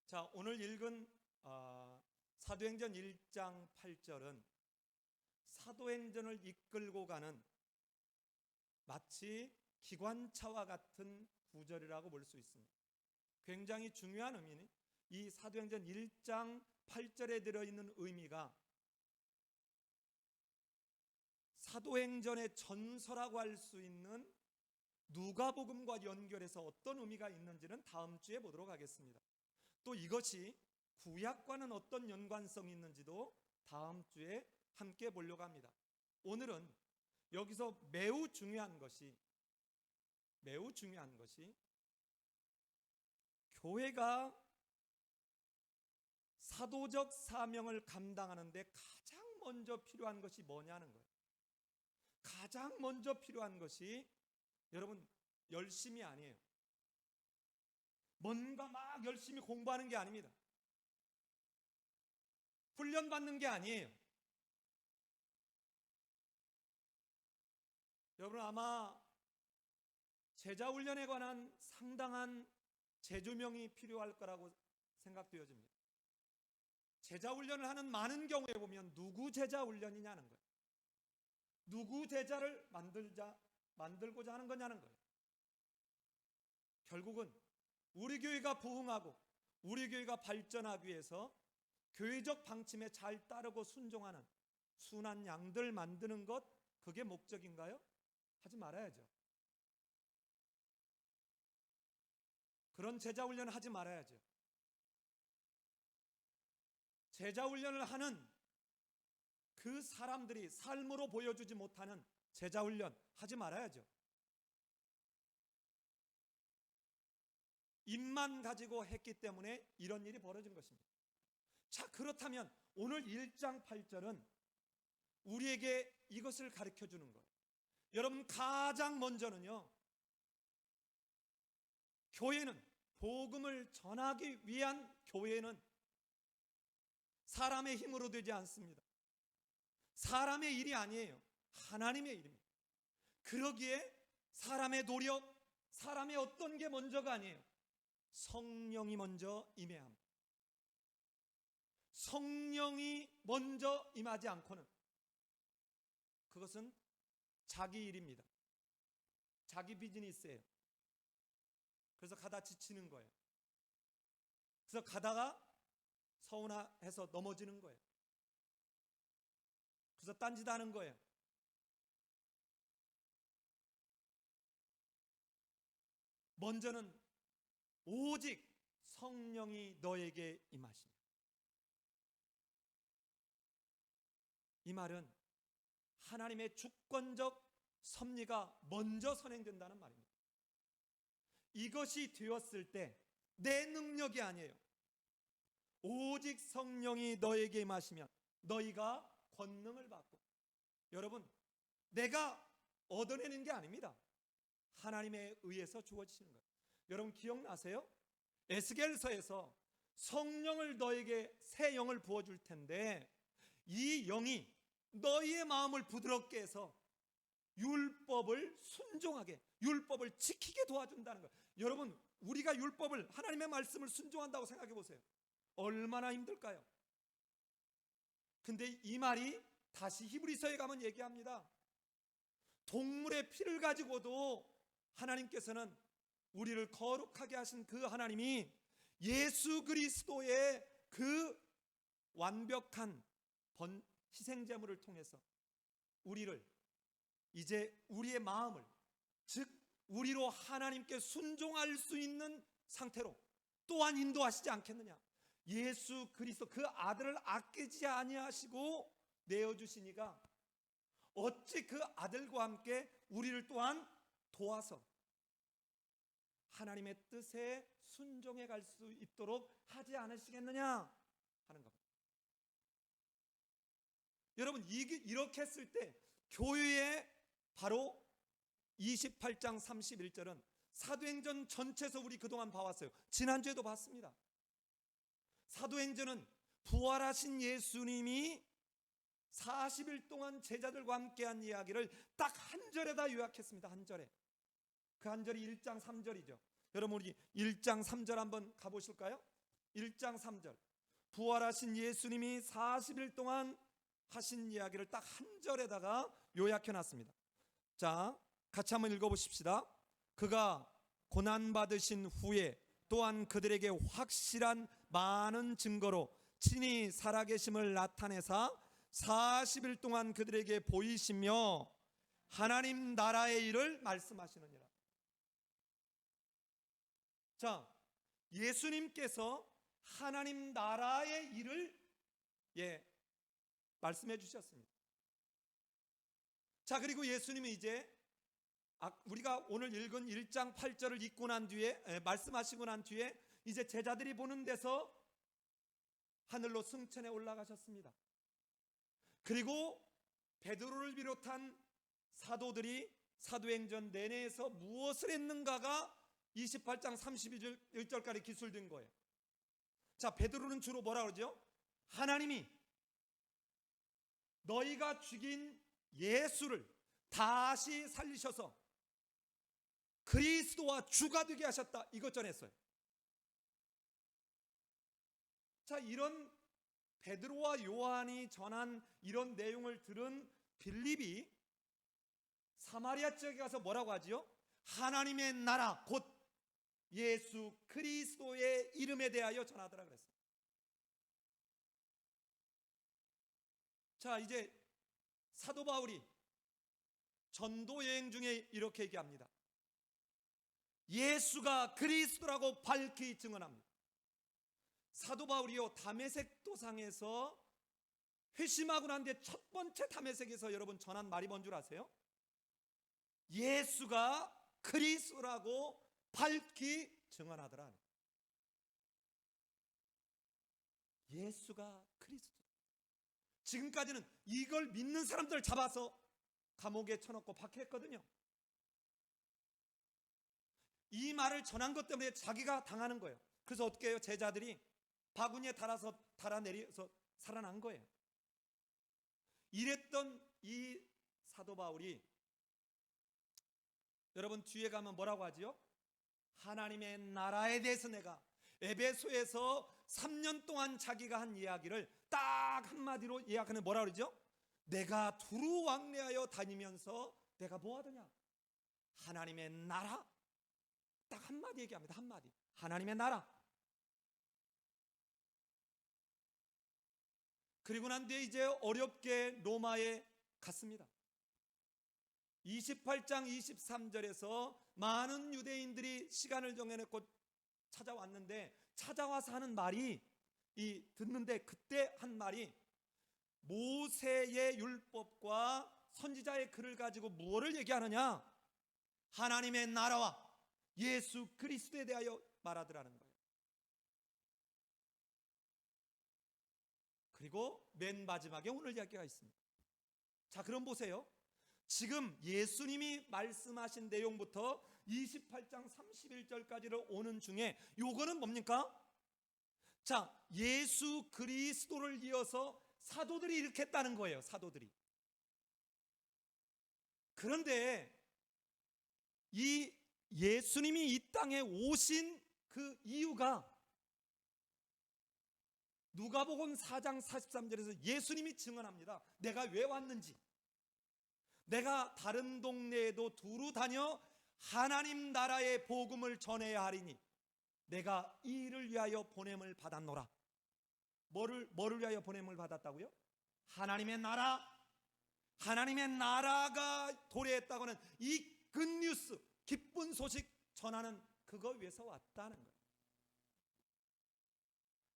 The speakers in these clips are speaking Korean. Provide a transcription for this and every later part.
자, 오늘 읽은 사도행전 1장 8절은 사도행전을 이끌고 가는 마치 기관차와 같은 구절이라고 볼 수 있습니다. 굉장히 중요한 의미는 이 사도행전 1장 8절에 들어있는 의미가 사도행전의 전서라고 할 수 있는 누가복음과 연결해서 어떤 의미가 있는지는 다음 주에 보도록 하겠습니다. 또 이것이 구약과는 어떤 연관성이 있는지도 다음 주에 함께 보려고 합니다. 오늘은 여기서 매우 중요한 것이 교회가 사도적 사명을 감당하는데 가장 먼저 필요한 것이 뭐냐는 거예요. 가장 먼저 필요한 것이 여러분 열심이 아니에요. 뭔가 막 열심히 공부하는 게 아닙니다. 훈련받는 게 아니에요. 여러분 아마 제자훈련에 관한 상당한 재조명이 필요할 거라고 생각되어집니다. 제자훈련을 하는 많은 경우에 보면 누구 제자훈련이냐는 거예요. 누구 제자를 만들고자 하는 거냐는 거예요. 결국은 우리 교회가 부흥하고 우리 교회가 발전하기 위해서 교회적 방침에 잘 따르고 순종하는 순한 양들 만드는 것, 그게 목적인가요? 하지 말아야죠. 그런 제자훈련을 하지 말아야죠. 제자훈련을 하는 그 사람들이 삶으로 보여주지 못하는 제자훈련 하지 말아야죠. 입만 가지고 했기 때문에 이런 일이 벌어진 것입니다. 자, 그렇다면 오늘 1장 8절은 우리에게 이것을 가르쳐 주는 거예요. 여러분 가장 먼저는요, 교회는 복음을 전하기 위한 교회는 사람의 힘으로 되지 않습니다. 사람의 일이 아니에요. 하나님의 일입니다. 그러기에 사람의 노력, 사람의 어떤 게 먼저가 아니에요. 성령이 먼저 임해야 합니다. 성령이 먼저 임하지 않고는 그것은 자기 일입니다. 자기 비즈니스예요. 그래서 가다 지치는 거예요. 그래서 가다가 서운해서 넘어지는 거예요. 그래서 딴짓하는 거예요. 먼저는 오직 성령이 너에게 임하시며, 이 말은 하나님의 주권적 섭리가 먼저 선행된다는 말입니다. 이것이 되었을 때 내 능력이 아니에요. 오직 성령이 너에게 임하시면 너희가 권능을 받고, 여러분 내가 얻어내는 게 아닙니다. 하나님에 의해서 주어지시는 거예요. 여러분 기억나세요? 에스겔서에서 성령을 너에게 새 영을 부어줄 텐데 이 영이 너희의 마음을 부드럽게 해서 율법을 순종하게, 율법을 지키게 도와준다는 거예요. 여러분 우리가 율법을, 하나님의 말씀을 순종한다고 생각해 보세요. 얼마나 힘들까요? 근데 이 말이 다시 히브리서에 가면 얘기합니다. 동물의 피를 가지고도 하나님께서는 우리를 거룩하게 하신 그 하나님이 예수 그리스도의 그 완벽한 희생제물을 통해서 우리를 이제 우리의 마음을, 즉 우리로 하나님께 순종할 수 있는 상태로 또한 인도하시지 않겠느냐. 예수 그리스도 그 아들을 아끼지 아니하시고 내어주시니가 어찌 그 아들과 함께 우리를 또한 도와서 하나님의 뜻에 순종해 갈 수 있도록 하지 않으시겠느냐 하는 겁니다. 여러분 이렇게 했을 때 교회의 바로 28장 31절은 사도행전 전체에서 우리 그동안 봐왔어요. 지난주에도 봤습니다. 사도행전은 부활하신 예수님이 40일 동안 제자들과 함께한 이야기를 딱 한 절에다 요약했습니다. 한 절에. 그 한 절이 1장 3절이죠. 여러분 우리 1장 3절 한번 가보실까요? 1장 3절. 부활하신 예수님이 40일 동안 하신 이야기를 딱 한 절에다가 요약해 놨습니다. 자, 같이 한번 읽어 보십시다. 그가 고난 받으신 후에 또한 그들에게 확실한 많은 증거로 친히 살아계심을 나타내사 40일 동안 그들에게 보이시며 하나님 나라의 일을 말씀하시느니라. 자, 예수님께서 하나님 나라의 일을 말씀해 주셨습니다. 자, 그리고 예수님이 이제 우리가 오늘 읽은 1장 8절을 읽고 난 뒤에 말씀하시고 난 뒤에 이제 제자들이 보는 데서 하늘로 승천해 올라가셨습니다. 그리고 베드로를 비롯한 사도들이 사도행전 내내에서 무엇을 했는가가 28장 31절까지 기술된 거예요. 자, 베드로는 주로 뭐라 그러죠? 하나님이 너희가 죽인 예수를 다시 살리셔서 그리스도와 주가 되게 하셨다, 이것 전했어요. 자, 이런 베드로와 요한이 전한 이런 내용을 들은 빌립이 사마리아 지역에 가서 뭐라고 하지요? 하나님의 나라 곧 예수 그리스도의 이름에 대하여 전하더라 그랬어요. 자, 이제 사도 바울이 전도 여행 중에 이렇게 얘기합니다. 예수가 그리스도라고 밝히 증언합니다. 사도 바울이요, 다메섹 도상에서 회심하고 난 뒤에 첫 번째 다메섹에서 여러분 전한 말이 뭔 줄 아세요? 예수가 그리스도라고 밝히 증언하더라. 예수가 그리스도. 지금까지는 이걸 믿는 사람들을 잡아서 감옥에 쳐넣고 박해했거든요. 이 말을 전한 것 때문에 자기가 당하는 거예요. 그래서 어떻게 해요? 제자들이 바구니에 달아내려서 살아난 거예요. 이랬던 이 사도 바울이 여러분 뒤에 가면 뭐라고 하지요? 하나님의 나라에 대해서 내가 에베소에서 3년 동안 자기가 한 이야기를 딱 한마디로 이야기하는 뭐라 그러죠? 내가 두루 왕래하여 다니면서 내가 뭐 하더냐? 하나님의 나라. 딱 한마디 얘기합니다. 한마디. 하나님의 나라. 그리고 난 뒤에 이제 어렵게 로마에 갔습니다. 28장 23절에서 많은 유대인들이 시간을 정해놓고 찾아왔는데 찾아와서 하는 말이 듣는데 그때 한 말이 모세의 율법과 선지자의 글을 가지고 무엇을 얘기하느냐? 하나님의 나라와 예수 그리스도에 대하여 말하더라는 거예요. 그리고 맨 마지막에 오늘 이야기가 있습니다. 자, 그럼 보세요. 지금 예수님이 말씀하신 내용부터 28장 31절까지를 오는 중에 요거는 뭡니까? 자, 예수 그리스도를 이어서 사도들이 이렇게 했다는 거예요. 사도들이. 그런데 이 예수님이 이 땅에 오신 그 이유가 누가복음 4장 43절에서 예수님이 증언합니다. 내가 왜 왔는지. 내가 다른 동네에도 두루 다녀 하나님 나라의 복음을 전해야 하리니 내가 이 일을 위하여 보냄을 받았노라. 뭐를 위하여 보냄을 받았다고요? 하나님의 나라. 하나님의 나라가 도래했다고 하는 이 굿뉴스, 기쁜 소식 전하는 그거 위해서 왔다는 거예요.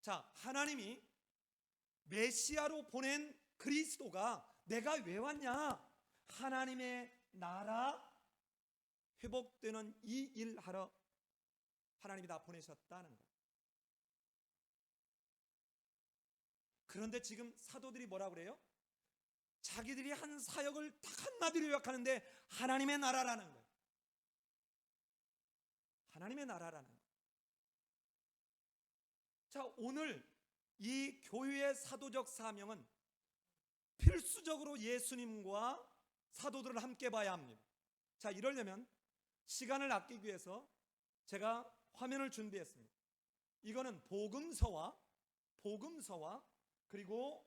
자, 하나님이 메시아로 보낸 그리스도가 내가 왜 왔냐? 하나님의 나라 회복되는 이 일하러 하나님이 다 보내셨다는 거예요. 그런데 지금 사도들이 뭐라 그래요? 자기들이 한 사역을 딱 한마디로 요약하는데 하나님의 나라라는 거예요. 하나님의 나라라는 거예요. 자, 오늘 이 교회의 사도적 사명은 필수적으로 예수님과 사도들을 함께 봐야 합니다. 자, 이러려면 시간을 아끼기 위해서 제가 화면을 준비했습니다. 이거는 복음서와 그리고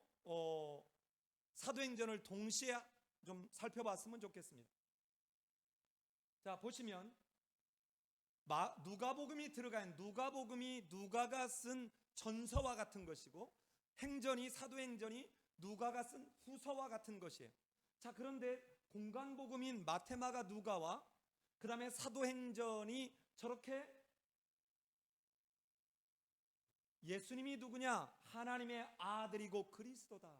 사도행전을 동시에 좀 살펴봤으면 좋겠습니다. 자, 보시면 누가복음이 들어간 누가복음이 누가가 쓴 전서와 같은 것이고, 사도행전이 누가가 쓴 후서와 같은 것이에요. 자, 그런데 공간복음인 마테마가 누가와 그 다음에 사도행전이 저렇게 예수님이 누구냐? 하나님의 아들이고 그리스도다.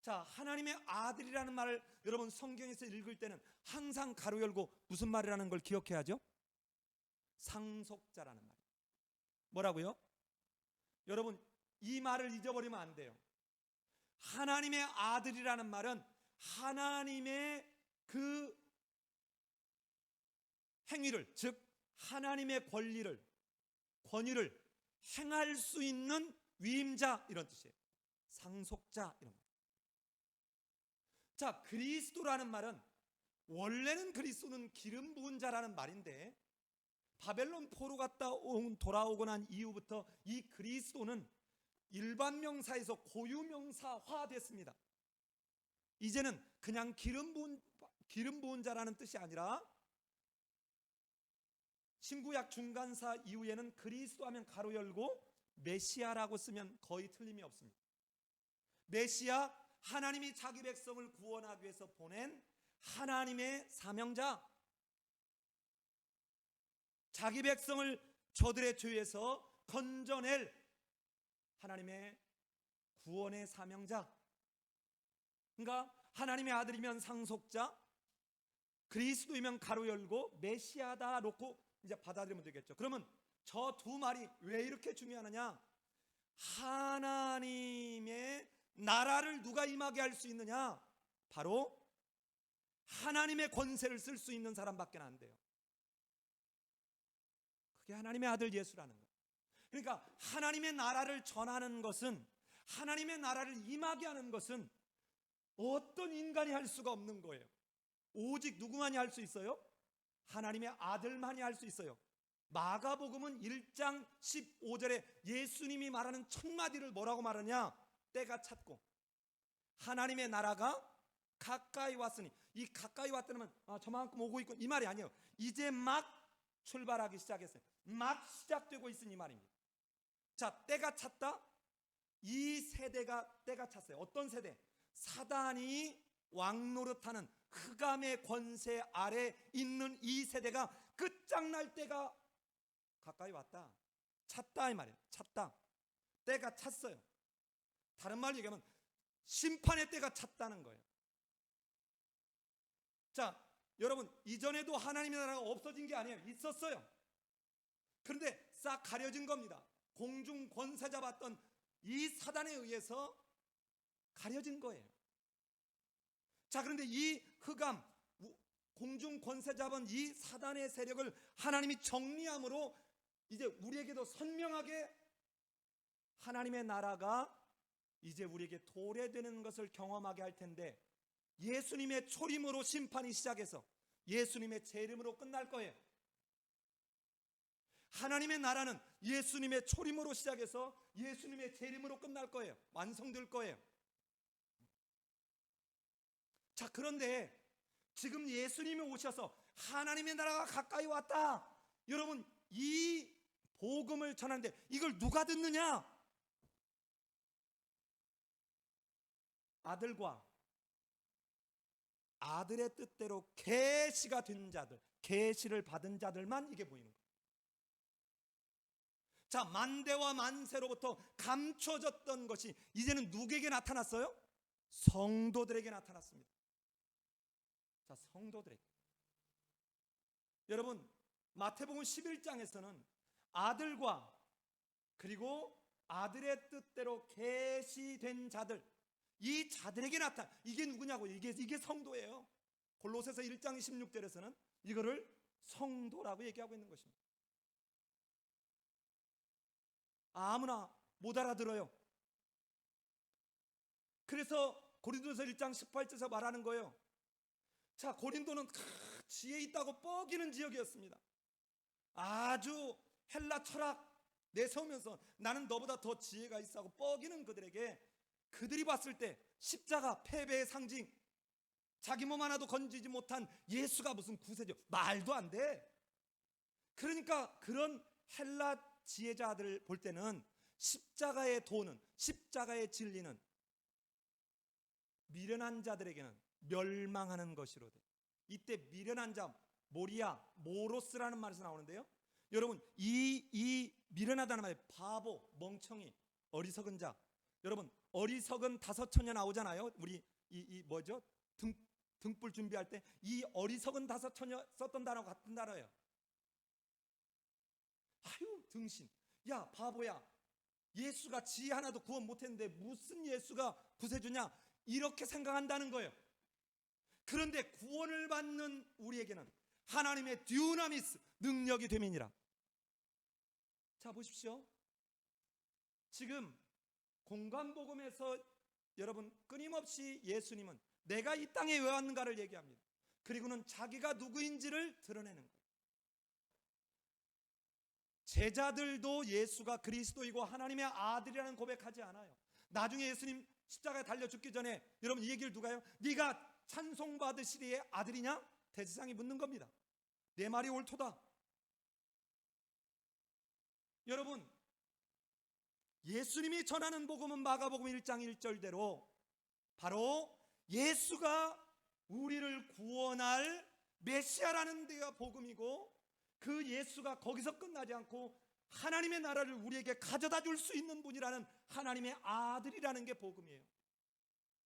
자, 하나님의 아들이라는 말을 여러분 성경에서 읽을 때는 항상 가로 열고 무슨 말이라는 걸 기억해야죠? 상속자라는 말이에요. 뭐라고요? 여러분, 이 말을 잊어버리면 안 돼요. 하나님의 아들이라는 말은 하나님의 그 행위를, 즉 하나님의 권위를 행할 수 있는 위임자, 이런 뜻이에요. 상속자, 이런 말. 자, 그리스도라는 말은, 원래는 그리스도는 기름 부은 자라는 말인데 바벨론 포로 갔다 돌아오고 난 이후부터 이 그리스도는 일반 명사에서 고유 명사화 됐습니다. 이제는 그냥 기름 부은 자라는 뜻이 아니라 신구약 중간사 이후에는 그리스도 하면 가로 열고 메시아라고 쓰면 거의 틀림이 없습니다. 메시아, 하나님이 자기 백성을 구원하기 위해서 보낸 하나님의 사명자, 자기 백성을 저들의 죄에서 건져낼 하나님의 구원의 사명자. 그러니까 하나님의 아들이면 상속자, 그리스도이면 가로 열고 메시아다 놓고 이제 받아들이면 되겠죠. 그러면 저 두 말이 왜 이렇게 중요하느냐? 하나님의 나라를 누가 임하게 할 수 있느냐? 바로 하나님의 권세를 쓸 수 있는 사람밖에 안 돼요. 그게 하나님의 아들 예수라는 거예요. 그러니까 하나님의 나라를 전하는 것은, 하나님의 나라를 임하게 하는 것은 어떤 인간이 할 수가 없는 거예요. 오직 누구만이 할 수 있어요? 하나님의 아들만이 할 수 있어요. 마가복음은 1장 15절에 예수님이 말하는 첫 마디를 뭐라고 말하냐? 때가 찼고 하나님의 나라가 가까이 왔으니, 이 가까이 왔다는 저만큼 오고 있고 이 말이 아니에요. 이제 막 출발하기 시작했어요. 막 시작되고 있으니 이 말입니다. 자, 때가 찼다. 이 세대가 때가 찼어요. 어떤 세대? 사단이 왕노릇하는 흑암의 권세 아래 있는 이 세대가 끝장날 때가 가까이 왔다. 찼다 이 말이에요. 찼다. 때가 찼어요. 다른 말로 얘기하면 심판의 때가 찼다는 거예요. 자, 여러분, 이전에도 하나님의 나라가 없어진 게 아니에요. 있었어요. 그런데 싹 가려진 겁니다. 공중 권세 잡았던 이 사단에 의해서 가려진 거예요. 자, 그런데 이 흑암, 공중 권세 잡은 이 사단의 세력을 하나님이 정리함으로 이제 우리에게도 선명하게 하나님의 나라가 이제 우리에게 도래되는 것을 경험하게 할 텐데, 예수님의 초림으로 심판이 시작해서 예수님의 재림으로 끝날 거예요. 하나님의 나라는 예수님의 초림으로 시작해서 예수님의 재림으로 끝날 거예요. 완성될 거예요. 자, 그런데 지금 예수님이 오셔서 하나님의 나라가 가까이 왔다. 여러분, 이 복음을 전하는데 이걸 누가 듣느냐? 아들과 아들의 뜻대로 계시가 된 자들, 계시를 받은 자들만 이게 보이는 거예요. 자, 만대와 만세로부터 감춰졌던 것이 이제는 누구에게 나타났어요? 성도들에게 나타났습니다. 자, 성도들에게. 여러분, 마태복음 11장에서는 아들과 그리고 아들의 뜻대로 계시된 자들, 이 자들에게 나타나, 이게 누구냐고? 이게 성도예요. 골로새서 1장 16절에서는 이거를 성도라고 얘기하고 있는 것입니다. 아무나 못 알아들어요. 그래서 고린도서 1장 18절에서 말하는 거예요. 자, 고린도는 지혜 있다고 뻐기는 지역이었습니다. 아주 헬라 철학 내세우면서 나는 너보다 더 지혜가 있어 하고 뻐기는 그들에게, 그들이 봤을 때 십자가 패배의 상징, 자기 몸 하나도 건지지 못한 예수가 무슨 구세주, 말도 안 돼. 그러니까 그런 헬라 지혜자들 볼 때는 십자가의 도는, 십자가의 진리는 미련한 자들에게는 멸망하는 것이로되. 이때 미련한 자, 모리아, 모로스라는 말에서 나오는데요, 여러분 이 미련하다는 말이 바보, 멍청이, 어리석은 자. 여러분 어리석은 다섯 처녀 나오잖아요. 우리 이 뭐죠? 등불 준비할 때 이 어리석은 다섯 처녀 썼던 단어 같은 단어예요. 아유 등신, 야 바보야, 예수가 지혜 하나도 구원 못했는데 무슨 예수가 구세주냐, 이렇게 생각한다는 거예요. 그런데 구원을 받는 우리에게는 하나님의 듀나미스, 능력이 됨이니라. 자 보십시오. 지금 공관복음에서 여러분 끊임없이 예수님은 내가 이 땅에 왜 왔는가를 얘기합니다. 그리고는 자기가 누구인지를 드러내는 거예요. 제자들도 예수가 그리스도이고 하나님의 아들이라는 고백하지 않아요. 나중에 예수님 십자가에 달려 죽기 전에 여러분 이 얘기를 누가 해요? 네가 찬송받으시리의 아들이냐? 대제사장이 묻는 겁니다. 내 말이 옳도다. 여러분 예수님이 전하는 복음은 마가복음 1장 1절대로 바로 예수가 우리를 구원할 메시아라는 데가 복음이고, 그 예수가 거기서 끝나지 않고 하나님의 나라를 우리에게 가져다 줄 수 있는 분이라는 하나님의 아들이라는 게 복음이에요.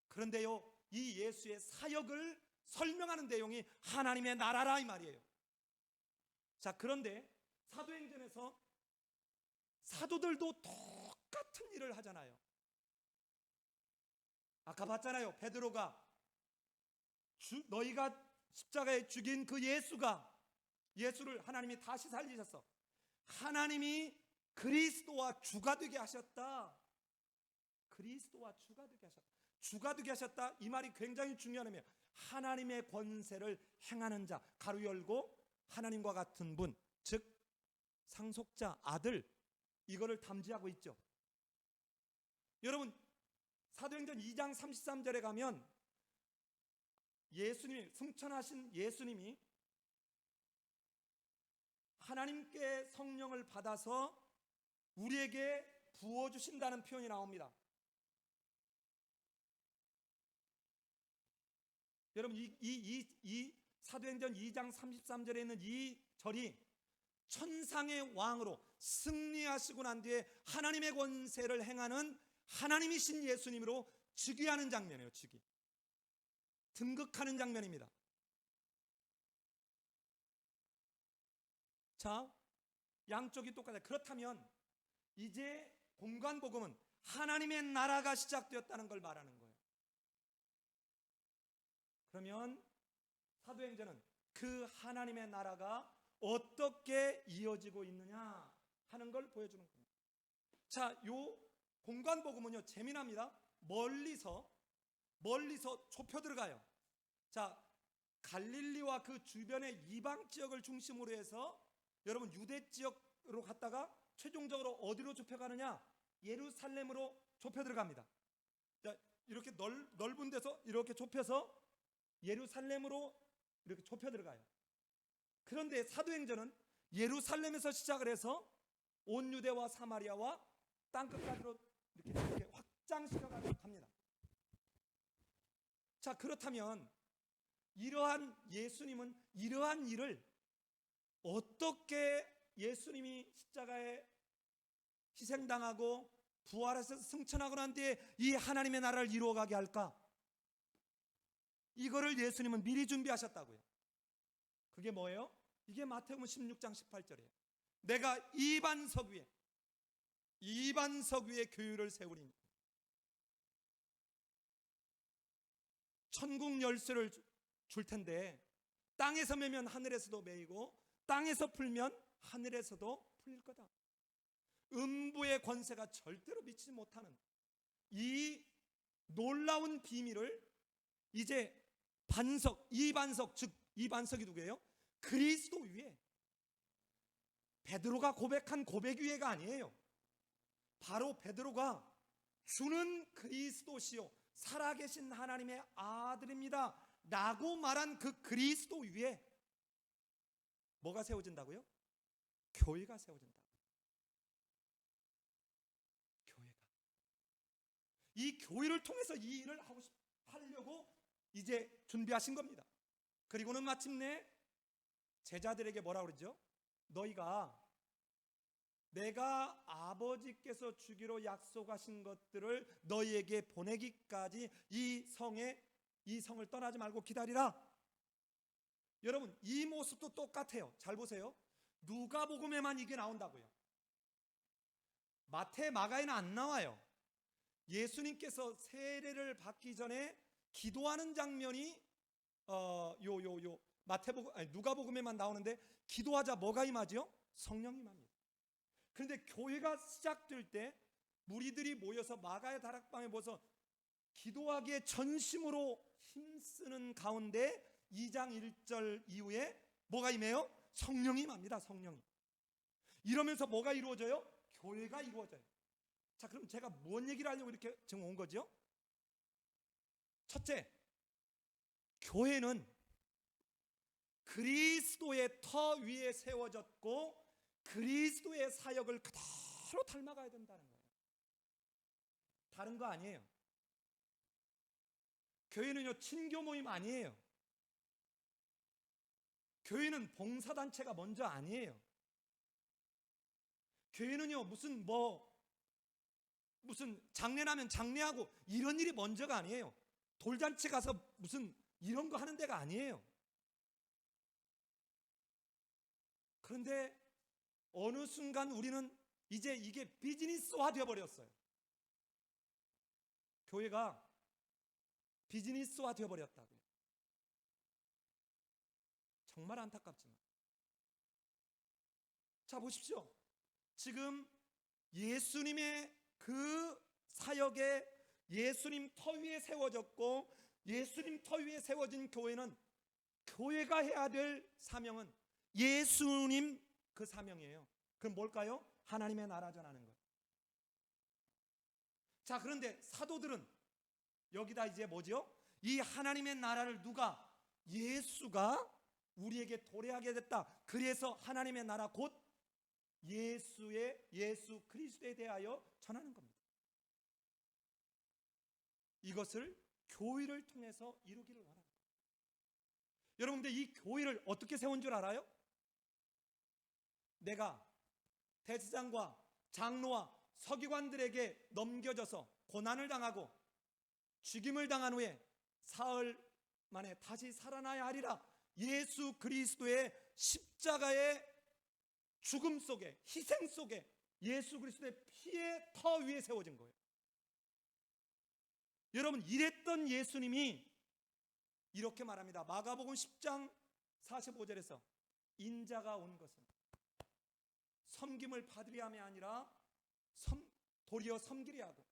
그런데요, 이 예수의 사역을 설명하는 내용이 하나님의 나라라 이 말이에요. 자, 그런데 사도행전에서 사도들도 똑같은 일을 하잖아요. 아까 봤잖아요. 베드로가 너희가 십자가에 죽인 그 예수를 하나님이 다시 살리셨어. 하나님이 그리스도와 주가 되게 하셨다. 그리스도와 주가 되게 하셨다. 주가 되게 하셨다. 이 말이 굉장히 중요한 의미예요. 하나님의 권세를 행하는 자, 가로 열고 하나님과 같은 분, 즉 상속자, 아들, 이거를 담지하고 있죠. 여러분 사도행전 2장 33절에 가면 예수님이, 승천하신 예수님이 하나님께 성령을 받아서 우리에게 부어주신다는 표현이 나옵니다. 여러분 이 사도행전 2장 33절에 있는 이 절이 천상의 왕으로 승리하시고 난 뒤에 하나님의 권세를 행하는 하나님이신 예수님으로 즉위하는 장면이에요. 즉위, 등극하는 장면입니다. 자, 양쪽이 똑같아요. 그렇다면 이제 공관복음은 하나님의 나라가 시작되었다는 걸 말하는 거예요. 그러면 사도행전은 그 하나님의 나라가 어떻게 이어지고 있느냐 하는 걸 보여주는 겁니다. 자, 요 공관복음은요 재미납니다. 멀리서 좁혀 들어가요. 자, 갈릴리와 그 주변의 이방 지역을 중심으로 해서 여러분 유대 지역으로 갔다가 최종적으로 어디로 좁혀가느냐? 예루살렘으로 좁혀 들어갑니다. 자, 이렇게 넓은 데서 이렇게 좁혀서 예루살렘으로 이렇게 좁혀 들어가요. 그런데 사도행전은 예루살렘에서 시작을 해서 온 유대와 사마리아와 땅끝까지로 이렇게 확장시켜 갑니다. 자, 그렇다면 이러한 예수님은 이러한 일을 어떻게 예수님이 십자가에 희생당하고 부활해서 승천하고 난 뒤에 이 하나님의 나라를 이루어가게 할까? 이거를 예수님은 미리 준비하셨다고요. 그게 뭐예요? 이게 마태복음 16장 18절이에요. 내가 이반석 위에 교회를 세우리니 천국 열쇠를 줄 텐데 땅에서 매면 하늘에서도 매이고 땅에서 풀면 하늘에서도 풀릴 거다. 음부의 권세가 절대로 미치지 못하는 이 놀라운 비밀을 이제 반석, 이 반석, 즉 이 반석이 누구예요? 그리스도 위에 베드로가 고백한 고백 위에가 아니에요. 바로 베드로가 주는 그리스도시요 살아계신 하나님의 아들입니다 라고 말한 그 그리스도 위에 뭐가 세워진다고요? 교회가 세워진다. 교회가. 이 교회를 통해서 이 일을 하려고 이제 준비하신 겁니다. 그리고는 마침내 제자들에게 뭐라 그러죠? 너희가 내가 아버지께서 주기로 약속하신 것들을 너희에게 보내기까지 이 성을 떠나지 말고 기다리라. 여러분, 이 모습도 똑같아요. 잘 보세요. 누가복음에만 이게 나온다고요. 마태, 마가에는 안 나와요. 예수님께서 세례를 받기 전에 기도하는 장면이 누가복음에만 나오는데, 기도하자 뭐가 임하죠? 성령이 임합니다. 그런데 교회가 시작될 때 무리들이 모여서 마가의 다락방에 모여서 기도하기에 전심으로 힘쓰는 가운데 2장 1절 이후에 뭐가 임해요? 성령이 임합니다. 성령이. 이러면서 뭐가 이루어져요? 교회가 이루어져요. 자, 그럼 제가 뭔 얘기를 하려고 이렇게 지금 온 거죠? 첫째, 교회는 그리스도의 터 위에 세워졌고 그리스도의 사역을 그대로 닮아가야 된다는 거예요. 다른 거 아니에요. 교회는요 친교 모임 아니에요. 교회는 봉사단체가 먼저 아니에요. 교회는요 무슨 장례 나면 장례하고 이런 일이 먼저가 아니에요. 돌잔치 가서 무슨 이런 거 하는 데가 아니에요. 그런데 어느 순간 우리는 이제 이게 비즈니스화 되어버렸어요. 교회가 비즈니스화 되어버렸다고요. 정말 안타깝지만. 자, 보십시오. 지금 예수님의 그 사역에 예수님 터 위에 세워졌고 예수님 터 위에 세워진 교회는 교회가 해야 될 사명은 예수님 그 사명이에요. 그럼 뭘까요? 하나님의 나라 전하는 것. 자, 그런데 사도들은 여기다 이제 뭐죠? 이 하나님의 나라를 누가? 예수가 우리에게 도래하게 됐다. 그래서 하나님의 나라 곧 예수 그리스도에 대하여 전하는 겁니다. 이것을 교회를 통해서 이루기를 원합니다. 여러분들 이 교회를 어떻게 세운 줄 알아요? 내가 대제사장과 장로와 서기관들에게 넘겨져서 고난을 당하고 죽임을 당한 후에 사흘 만에 다시 살아나야 하리라. 예수 그리스도의 십자가의 죽음 속에 희생 속에 예수 그리스도의 피의 터 위에 세워진 거예요. 여러분, 이랬던 예수님이 이렇게 말합니다. 마가복음 10장 45절에서 인자가 온 것은 섬김을 받으려 함이 아니라 도리어 섬기려 하고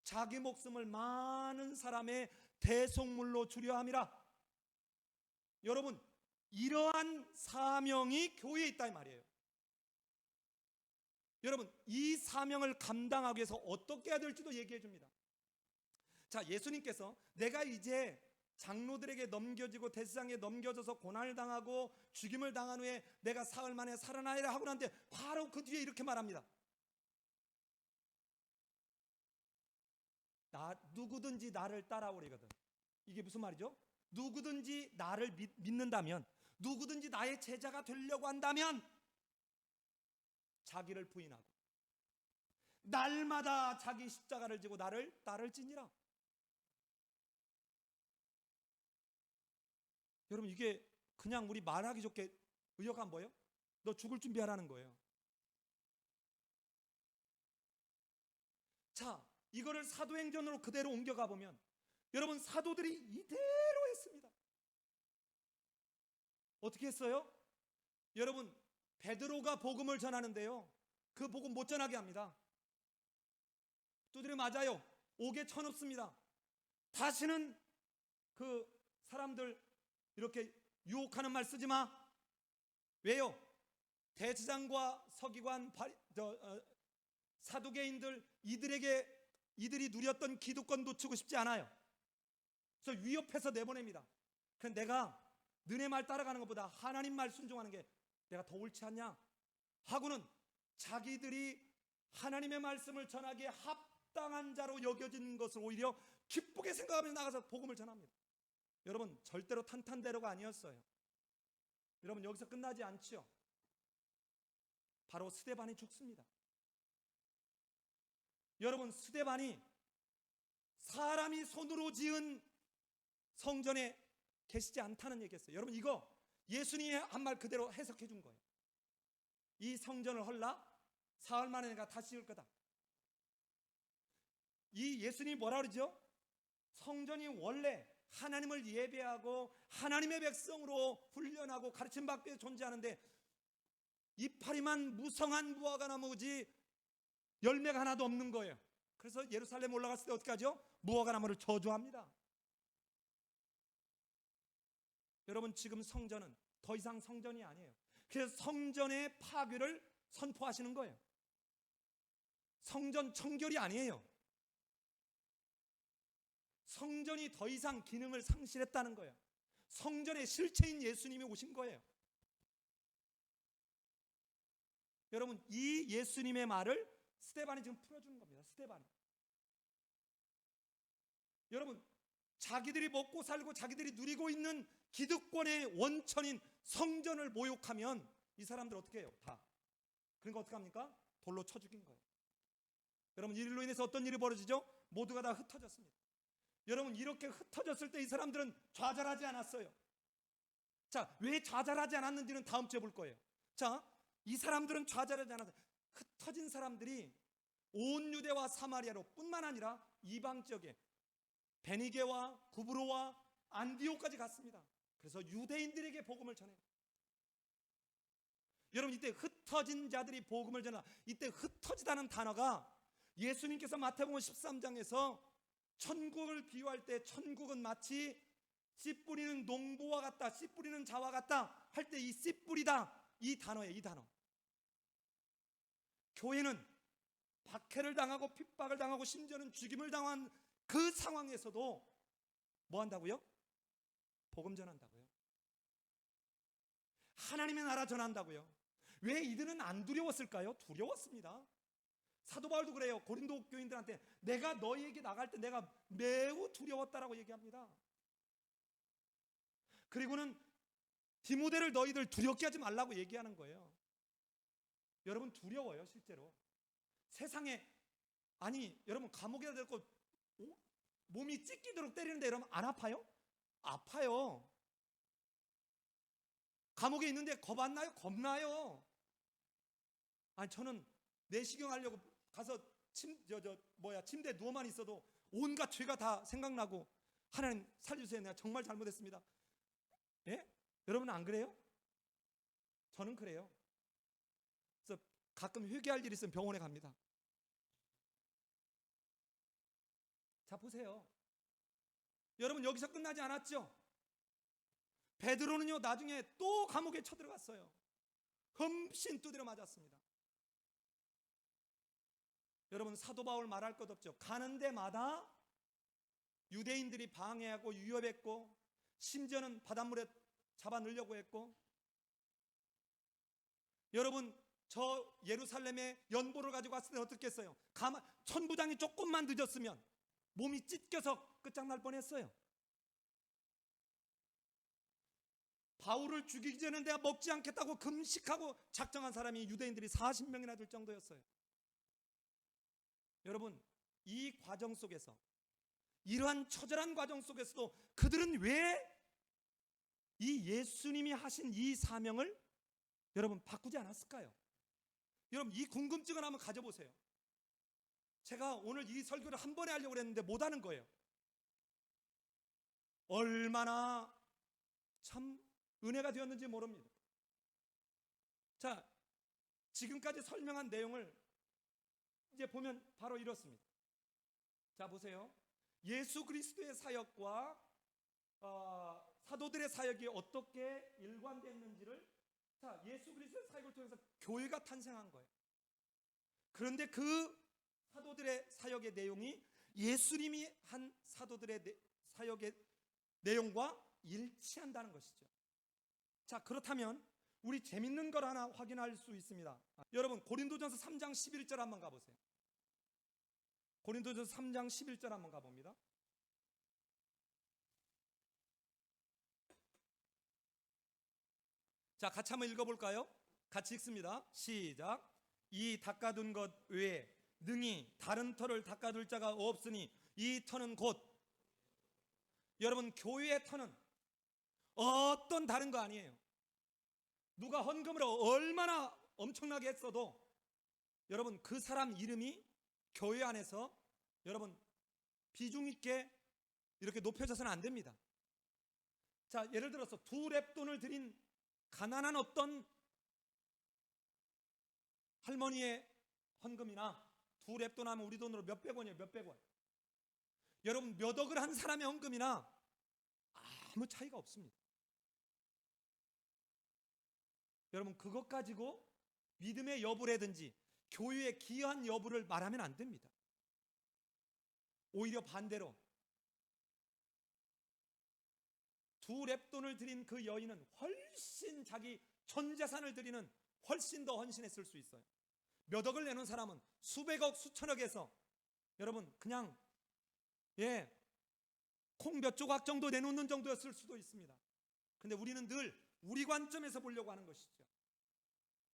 자기 목숨을 많은 사람의 대속물로 주려 함이라. 여러분, 이러한 사명이 교회에 있다 이 말이에요. 여러분, 이 사명을 감당하기 위해서 어떻게 해야 될지도 얘기해 줍니다. 자, 예수님께서 내가 이제 장로들에게 넘겨지고 대제사장에 넘겨져서 고난을 당하고 죽임을 당한 후에 내가 사흘 만에 살아나리라 하고 난데 바로 그 뒤에 이렇게 말합니다. 누구든지 나를 따라오리거든. 이게 무슨 말이죠? 누구든지 나를 믿는다면, 누구든지 나의 제자가 되려고 한다면 자기를 부인하고 날마다 자기 십자가를 지고 나를 따를지니라. 여러분, 이게 그냥 우리 말하기 좋게 의역한 뭐예요? 너 죽을 준비하라는 거예요. 자, 이거를 사도행전으로 그대로 옮겨가 보면 여러분, 사도들이 이대로 했습니다. 어떻게 했어요? 여러분, 베드로가 복음을 전하는데요, 그 복음 못 전하게 합니다. 두드려 맞아요. 옥에 쳐넣습니다. 다시는 그 사람들 이렇게 유혹하는 말 쓰지 마. 왜요? 대제사장과 서기관, 사두개인들, 이들이 누렸던 기득권 놓치고 싶지 않아요. 그래서 위협해서 내보냅니다. 그래서 내가 너네 말 따라가는 것보다 하나님 말 순종하는 게 내가 더 옳지 않냐 하고는 자기들이 하나님의 말씀을 전하기에 합당한 자로 여겨진 것을 오히려 기쁘게 생각하면서 나가서 복음을 전합니다. 여러분, 절대로 탄탄대로가 아니었어요. 여러분, 여기서 끝나지 않지요. 바로 스데반이 죽습니다. 여러분, 스데반이 사람이 손으로 지은 성전에 계시지 않다는 얘기였어요. 여러분, 이거 예수님이 한 말 그대로 해석해 준 거예요. 이 성전을 헐라 사흘 만에 내가 다시 지을 거다. 이 예수님이 뭐라 그러죠? 성전이 원래 하나님을 예배하고 하나님의 백성으로 훈련하고 가르침 받기 위해 존재하는데 이파리만 무성한 무화과 나무지 열매가 하나도 없는 거예요. 그래서 예루살렘 올라갔을 때 어떻게 하죠? 무화과 나무를 저주합니다. 여러분, 지금 성전은 더 이상 성전이 아니에요. 그래서 성전의 파괴를 선포하시는 거예요. 성전 청결이 아니에요. 성전이 더 이상 기능을 상실했다는 거예요. 성전의 실체인 예수님이 오신 거예요. 여러분, 이 예수님의 말을 스데반이 지금 풀어주는 겁니다. 스데반이. 여러분, 자기들이 먹고 살고 자기들이 누리고 있는 기득권의 원천인 성전을 모욕하면 이 사람들 어떻게 해요? 다. 그러니까 어떻게 합니까? 돌로 쳐 죽인 거예요. 여러분, 이 일로 인해서 어떤 일이 벌어지죠? 모두가 다 흩어졌습니다. 여러분, 이렇게 흩어졌을 때 이 사람들은 좌절하지 않았어요. 자, 왜 좌절하지 않았는지는 다음 주에 볼 거예요. 자, 이 사람들은 좌절하지 않았어요. 흩어진 사람들이 온 유대와 사마리아로 뿐만 아니라 이방 지역에 베니게와 구브로와 안디오까지 갔습니다. 그래서 유대인들에게 복음을 전해요. 여러분, 이때 흩어진 자들이 복음을 전하. 이때 흩어지다는 단어가 예수님께서 마태복음 13장에서 천국을 비유할 때 천국은 마치 씨 뿌리는 농부와 같다, 씨 뿌리는 자와 같다 할 때 이 씨 뿌리다, 이 단어예요. 이 단어. 교회는 박해를 당하고 핍박을 당하고 심지어는 죽임을 당한 그 상황에서도 뭐 한다고요? 복음 전한다고요. 하나님의 나라 전한다고요. 왜 이들은 안 두려웠을까요? 두려웠습니다. 사도 바울도 그래요. 고린도 교인들한테 내가 너희에게 나갈 때 내가 매우 두려웠다라고 얘기합니다. 그리고는 디모데를 너희들 두렵게 하지 말라고 얘기하는 거예요. 여러분, 두려워요. 실제로 세상에, 아니 여러분, 감옥에다 데리고 몸이 찢기도록 때리는데 여러분 안 아파요? 아파요. 감옥에 있는데 겁 안 나요? 겁나요. 아니, 저는 내시경 하려고 가서 침대에 누워만 있어도 온갖 죄가 다 생각나고 하나님 살려주세요. 내가 정말 잘못했습니다. 예? 여러분은 안 그래요? 저는 그래요. 그래서 가끔 회개할 일 있으면 병원에 갑니다. 자, 보세요. 여러분, 여기서 끝나지 않았죠? 베드로는요, 나중에 또 감옥에 쳐들어갔어요. 흠씬 두드려 맞았습니다. 여러분, 사도 바울 말할 것 없죠. 가는 데마다 유대인들이 방해하고 위협했고 심지어는 바닷물에 잡아 넣으려고 했고, 여러분, 저 예루살렘에 연보를 가지고 왔을 때 어떻게 했어요? 천부장이 조금만 늦었으면 몸이 찢겨서 끝장날 뻔했어요. 바울을 죽이기 전에 내가 먹지 않겠다고 금식하고 작정한 사람이 유대인들이 40명이나 될 정도였어요. 여러분, 이 과정 속에서, 이러한 처절한 과정 속에서도 그들은 왜 이 예수님이 하신 이 사명을 여러분 바꾸지 않았을까요? 여러분, 이 궁금증을 한번 가져보세요. 제가 오늘 이 설교를 한 번에 하려고 했는데 못하는 거예요. 얼마나 참 은혜가 되었는지 모릅니다. 자, 지금까지 설명한 내용을 이제 보면 바로 이렇습니다. 자, 보세요. 예수 그리스도의 사역과 사도들의 사역이 어떻게 일관됐는지를 자, 예수 그리스도의 사역을 통해서 교회가 탄생한 거예요. 그런데 그 사도들의 사역의 내용이 예수님이 한 사도들의 사역의 내용과 일치한다는 것이죠. 자, 그렇다면 우리 재밌는 걸 하나 확인할 수 있습니다. 여러분, 고린도전서 3장 11절 한번 가보세요. 고린도전서 3장 11절 한번 가봅니다. 자, 같이 한번 읽어볼까요? 같이 읽습니다. 시작. 이 닦아둔 것 외에 능히 다른 터를 닦아둘 자가 없으니 이 터는 곧, 여러분, 교회의 터는 어떤 다른 거 아니에요. 누가 헌금을 얼마나 엄청나게 했어도 여러분, 그 사람 이름이 교회 안에서 여러분 비중 있게 이렇게 높여져서는 안 됩니다. 자, 예를 들어서 두 렙돈을 드린 가난한 어떤 할머니의 헌금이나 두 렙돈 하면 우리 돈으로 몇백 원이에요. 몇백 원. 여러분, 몇 억을 한 사람의 헌금이나 아무 차이가 없습니다. 여러분, 그것 가지고 믿음의 여부라든지 교회의 기여한 여부를 말하면 안 됩니다. 오히려 반대로 두 렙돈을 드린 그 여인은 훨씬 자기 전 재산을 드리는 훨씬 더 헌신했을 수 있어요. 몇 억을 내는 사람은 수백억 수천억에서 여러분 그냥 콩 몇 조각 정도 내놓는 정도였을 수도 있습니다. 근데 우리는 늘 우리 관점에서 보려고 하는 것이죠.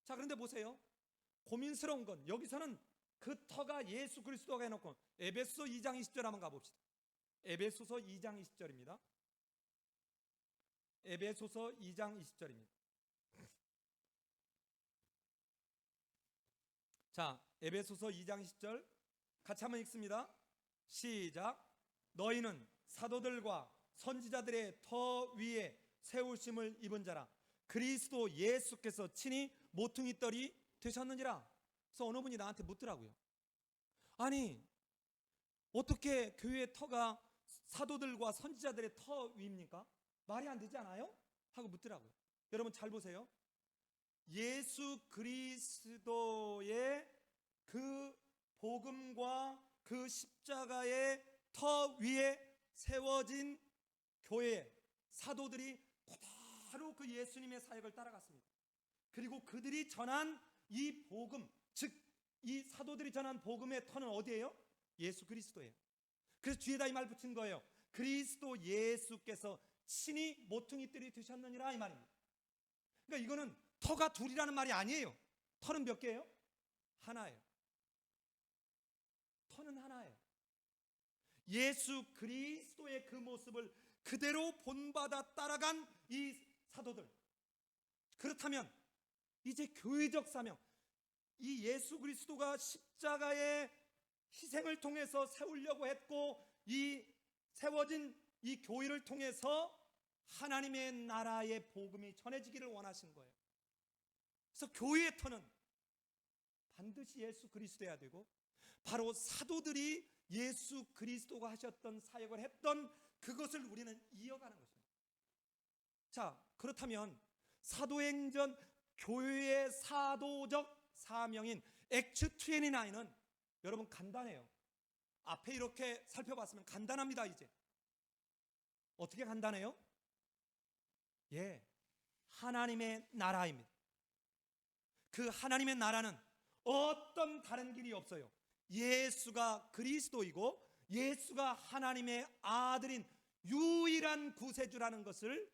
자, 그런데 보세요. 고민스러운 건 여기서는 그 터가 예수 그리스도가 해놓고 에베소서 2장 20절 한번 가봅시다. 에베소서 2장 20절입니다. 에베소서 2장 20절입니다. 자, 에베소서 2장 20절 같이 한번 읽습니다. 시작. 너희는 사도들과 선지자들의 터 위에 세우심을 입은 자라. 그리스도 예수께서 친히 모퉁이 떨이 되셨느니라. 그래서 어느 분이 나한테 묻더라고요. 아니, 어떻게 교회의 터가 사도들과 선지자들의 터 위입니까? 말이 안 되지 않아요? 하고 묻더라고요. 여러분 잘 보세요. 예수 그리스도의 그 복음과 그 십자가의 터 위에 세워진 교회 사도들이 바로 그 예수님의 사역을 따라갔습니다. 그리고 그들이 전한 이 복음, 즉 이 사도들이 전한 복음의 터는 어디예요? 예수 그리스도예요. 그래서 뒤에다 이 말 붙인 거예요. 그리스도 예수께서 친히 모퉁이들이 되셨느니라, 이 말입니다. 그러니까 이거는 터가 둘이라는 말이 아니에요. 터는 몇 개예요? 하나예요. 터는 하나예요. 예수 그리스도의 그 모습을 그대로 본받아 따라간 이 사도들. 그렇다면 이제 교회적 사명, 이 예수 그리스도가 십자가의 희생을 통해서 세우려고 했고 이 세워진 이 교회를 통해서 하나님의 나라의 복음이 전해지기를 원하신 거예요. 그래서 교회의 터는 반드시 예수 그리스도여야 되고 바로 사도들이 예수 그리스도가 하셨던 사역을 했던 그것을 우리는 이어가는 것입니다. 자, 그렇다면 사도행전 교회의 사도적 사명인 액츠 29는 여러분 간단해요. 앞에 이렇게 살펴봤으면 간단합니다. 이제 어떻게 간단해요? 하나님의 나라입니다. 그 하나님의 나라는 어떤 다른 길이 없어요. 예수가 그리스도이고 예수가 하나님의 아들인 유일한 구세주라는 것을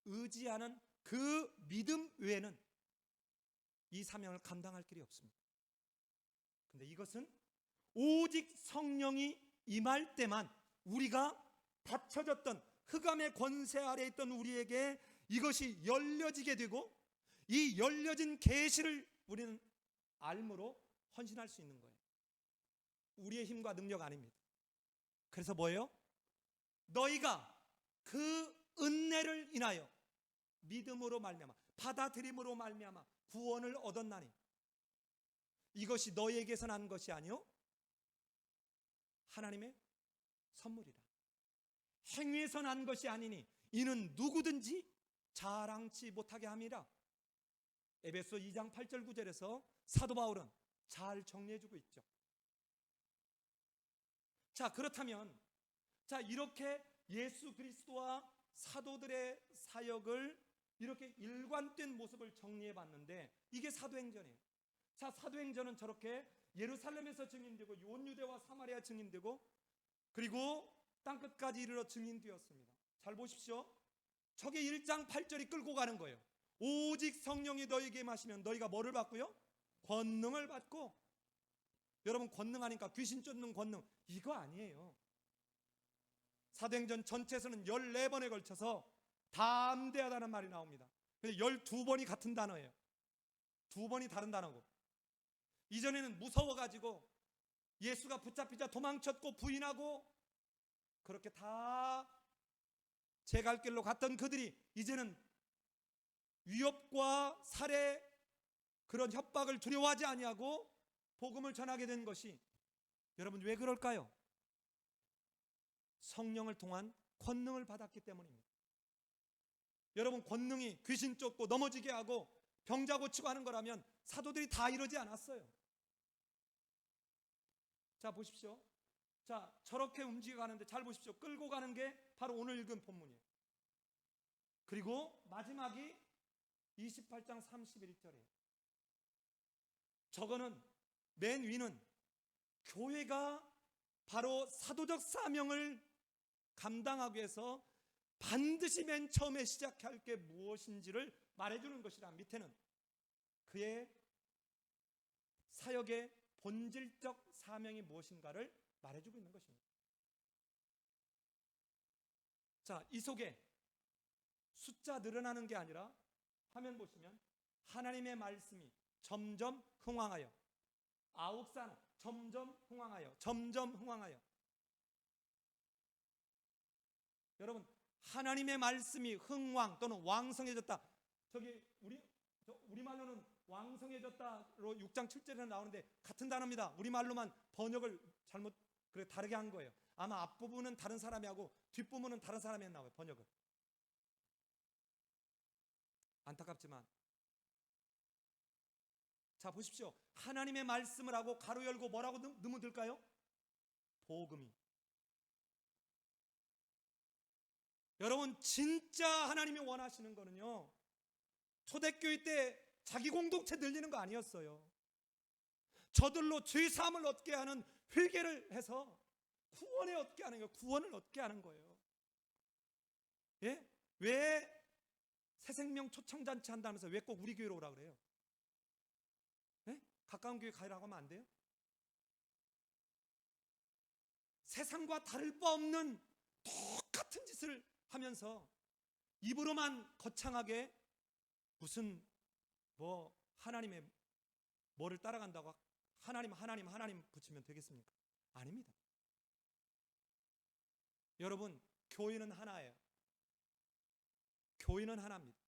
의지하는 그 믿음 외에는 이 사명을 감당할 길이 없습니다. 근데 이것은 오직 성령이 임할 때만 우리가 닫혀졌던 흑암의 권세 아래 있던 우리에게 이것이 열려지게 되고 이 열려진 계시를 우리는 알므로 헌신할 수 있는 거예요. 우리의 힘과 능력 아닙니다. 그래서 뭐예요? 너희가 그 은혜를 인하여 믿음으로 말미암아 받아들임으로 말미암아 구원을 얻었나니 이것이 너희에게서 난 것이 아니요 하나님의 선물이라. 행위에서 난 것이 아니니 이는 누구든지 자랑치 못하게 함이라. 에베소 2장 8절 9절에서 사도 바울은 잘 정리해주고 있죠. 자, 그렇다면 이렇게 예수 그리스도와 사도들의 사역을 이렇게 일관된 모습을 정리해 봤는데, 이게 사도행전이에요. 자, 사도행전은 저렇게 예루살렘에서 증인되고 온유대와 사마리아 증인되고 그리고 땅끝까지 이르러 증인되었습니다. 잘 보십시오. 저게 1장 8절이 끌고 가는 거예요. 오직 성령이 너희에게 임하시면 너희가 뭐를 받고요? 권능을 받고. 여러분, 권능하니까 귀신 쫓는 권능, 이거 아니에요. 사도행전 전체에서는 14번에 걸쳐서 담대하다는 말이 나옵니다. 근데 12번이 같은 단어예요. 2번이 다른 단어고, 이전에는 무서워가지고 예수가 붙잡히자 도망쳤고 부인하고 그렇게 다 제 갈 길로 갔던 그들이 이제는 위협과 살해, 그런 협박을 두려워하지 아니하고 복음을 전하게 된 것이, 여러분 왜 그럴까요? 성령을 통한 권능을 받았기 때문입니다. 여러분, 권능이 귀신 쫓고 넘어지게 하고 병자 고치고 하는 거라면 사도들이 다 이러지 않았어요. 자, 보십시오. 자, 저렇게 움직여 가는데 잘 보십시오. 끌고 가는 게 바로 오늘 읽은 본문이에요. 그리고 마지막이 28장 31절이에요. 저거는, 맨 위는 교회가 바로 사도적 사명을 감당하기 위해서 반드시 맨 처음에 시작할 게 무엇인지를 말해주는 것이라, 밑에는 그의 사역의 본질적 사명이 무엇인가를 말해주고 있는 것입니다. 자, 이 속에 숫자 늘어나는 게 아니라 화면 보시면 하나님의 말씀이 점점 흥황하여, 아욱산 점점 흥황하여, 점점 흥황하여. 여러분, 하나님의 말씀이 흥왕 또는 왕성해졌다. 저기 우리말로는 왕성해졌다로 6장 7절에 나오는데 같은 단어입니다. 우리말로만 번역을 잘못 다르게 한 거예요. 아마 앞부분은 다른 사람이 하고 뒷부분은 다른 사람이 나와요, 번역을. 안타깝지만, 자 보십시오. 하나님의 말씀을 하고 가로 열고 뭐라고 넣으면 될까요? 복음이. 여러분, 진짜 하나님이 원하시는 거는요, 초대교회 때 자기 공동체 늘리는 거 아니었어요. 저들로 죄 사함을 얻게 하는 회개를 해서 구원을 얻게 하는 거예요. 구원을 얻게 하는 거예요. 예? 왜 새생명 초청잔치 한다면서 왜 꼭 우리 교회로 오라 그래요? 예? 가까운 교회 가라고 하면 안 돼요? 세상과 다를 바 없는 똑같은 짓을 하면서 입으로만 거창하게 무슨 하나님의 뭐를 따라간다고 하나님 붙이면 되겠습니까? 아닙니다. 여러분, 교회는 하나예요. 교회는 하나입니다.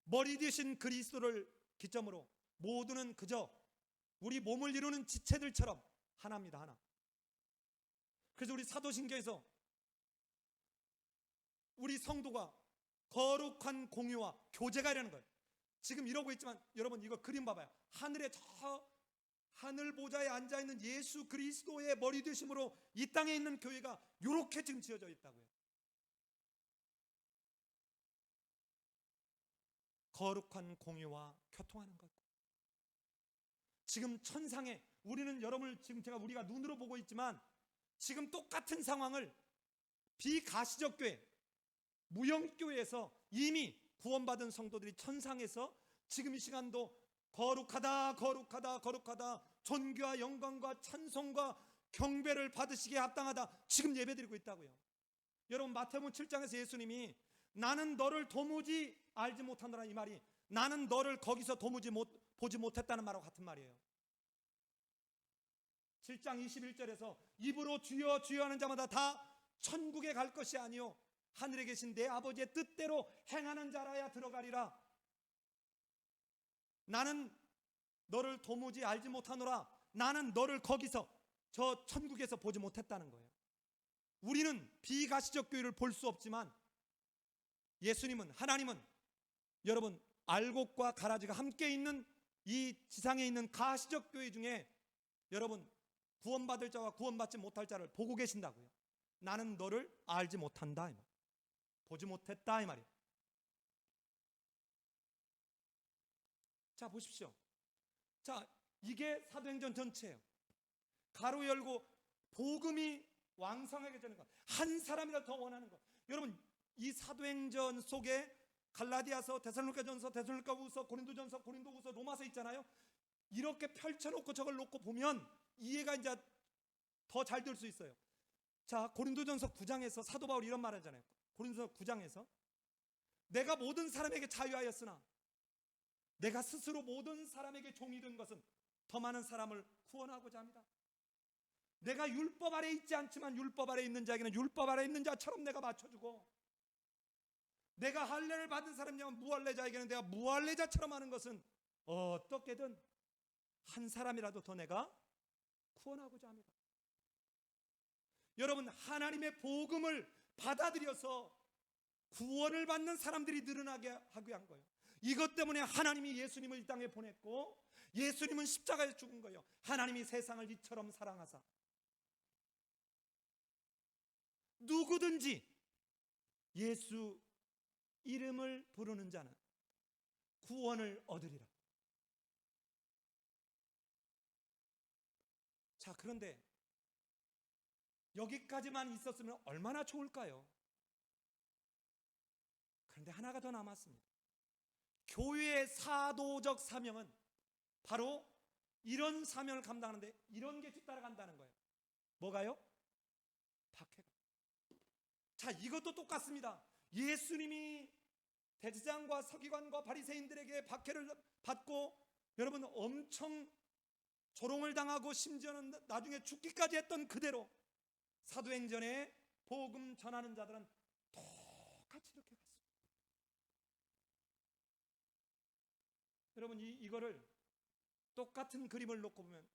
머리 되신 그리스도를 기점으로 모두는 그저 우리 몸을 이루는 지체들처럼 하나입니다. 하나. 그래서 우리 사도신경에서 우리 성도가 거룩한 공유와 교제가 이라는 거예요. 지금 이러고 있지만 여러분, 이거 그림 봐봐요. 하늘에 저 하늘 보좌에 앉아있는 예수 그리스도의 머리 되심으로 이 땅에 있는 교회가 이렇게 지금 지어져 있다고요. 거룩한 공유와 교통하는 것. 지금 천상에 우리는, 여러분을 지금 우리가 눈으로 보고 있지만 지금 똑같은 상황을 비가시적 교회, 무형교회에서 이미 구원받은 성도들이 천상에서 지금 이 시간도 거룩하다 거룩하다 거룩하다, 존귀와 영광과 찬송과 경배를 받으시기에 합당하다, 지금 예배드리고 있다고요. 여러분, 마태복음 7장에서 예수님이 나는 너를 도무지 알지 못한다는 이 말이 나는 너를 거기서 도무지 보지 못했다는 말하고 같은 말이에요. 7장 21절에서 입으로 주여 주여 하는 자마다 다 천국에 갈 것이 아니요 하늘에 계신 내 아버지의 뜻대로 행하는 자라야 들어가리라. 나는 너를 도무지 알지 못하노라. 나는 너를 거기서 저 천국에서 보지 못했다는 거예요. 우리는 비가시적 교회를 볼 수 없지만 예수님은, 하나님은 여러분 알곡과 가라지가 함께 있는 이 지상에 있는 가시적 교회 중에 여러분 구원받을 자와 구원받지 못할 자를 보고 계신다고요. 나는 너를 알지 못한다 이 말. 보지 못했다 이 말이에요. 자 보십시오. 자 이게 사도행전 전체예요. 가로 열고 복음이 왕성하게 되는 것, 한 사람이라도 더 원하는 것. 여러분 이 사도행전 속에 갈라디아서, 데살로니가전서, 데살로니가후서, 고린도전서, 고린도후서, 로마서 있잖아요. 이렇게 펼쳐놓고 저걸 놓고 보면 이해가 이제 더 잘 될 수 있어요. 자 고린도전서 9장에서 사도 바울이 이런 말 하잖아요. 고린도전서 9장에서 내가 모든 사람에게 자유하였으나 내가 스스로 모든 사람에게 종이 된 것은 더 많은 사람을 구원하고자 합니다. 내가 율법 아래 있지 않지만 율법 아래 있는 자에게는 율법 아래 있는 자처럼 내가 맞춰주고, 내가 할례를 받은 사람이면 무할례자에게는 내가 무할례자처럼 하는 것은 어떻게든 한 사람이라도 더 내가 구원하고자 합니다. 여러분 하나님의 복음을 받아들여서 구원을 받는 사람들이 늘어나게 하기 위한 거예요. 이것 때문에 하나님이 예수님을 이 땅에 보냈고 예수님은 십자가에 죽은 거예요. 하나님이 세상을 이처럼 사랑하사 누구든지 예수 이름을 부르는 자는 구원을 얻으리라. 자 그런데 여기까지만 있었으면 얼마나 좋을까요? 그런데 하나가 더 남았습니다. 교회의 사도적 사명은 바로 이런 사명을 감당하는데 이런 게 뒤따라간다는 거예요. 뭐가요? 박해가. 자 이것도 똑같습니다. 예수님이 대제사장과 서기관과 바리새인들에게 박해를 받고 여러분 엄청 조롱을 당하고 심지어는 나중에 죽기까지 했던 그대로 사도행전에 복음 전하는 자들은 똑같이 이렇게 갔습니다. 여러분 이거를 똑같은 그림을 놓고 보면,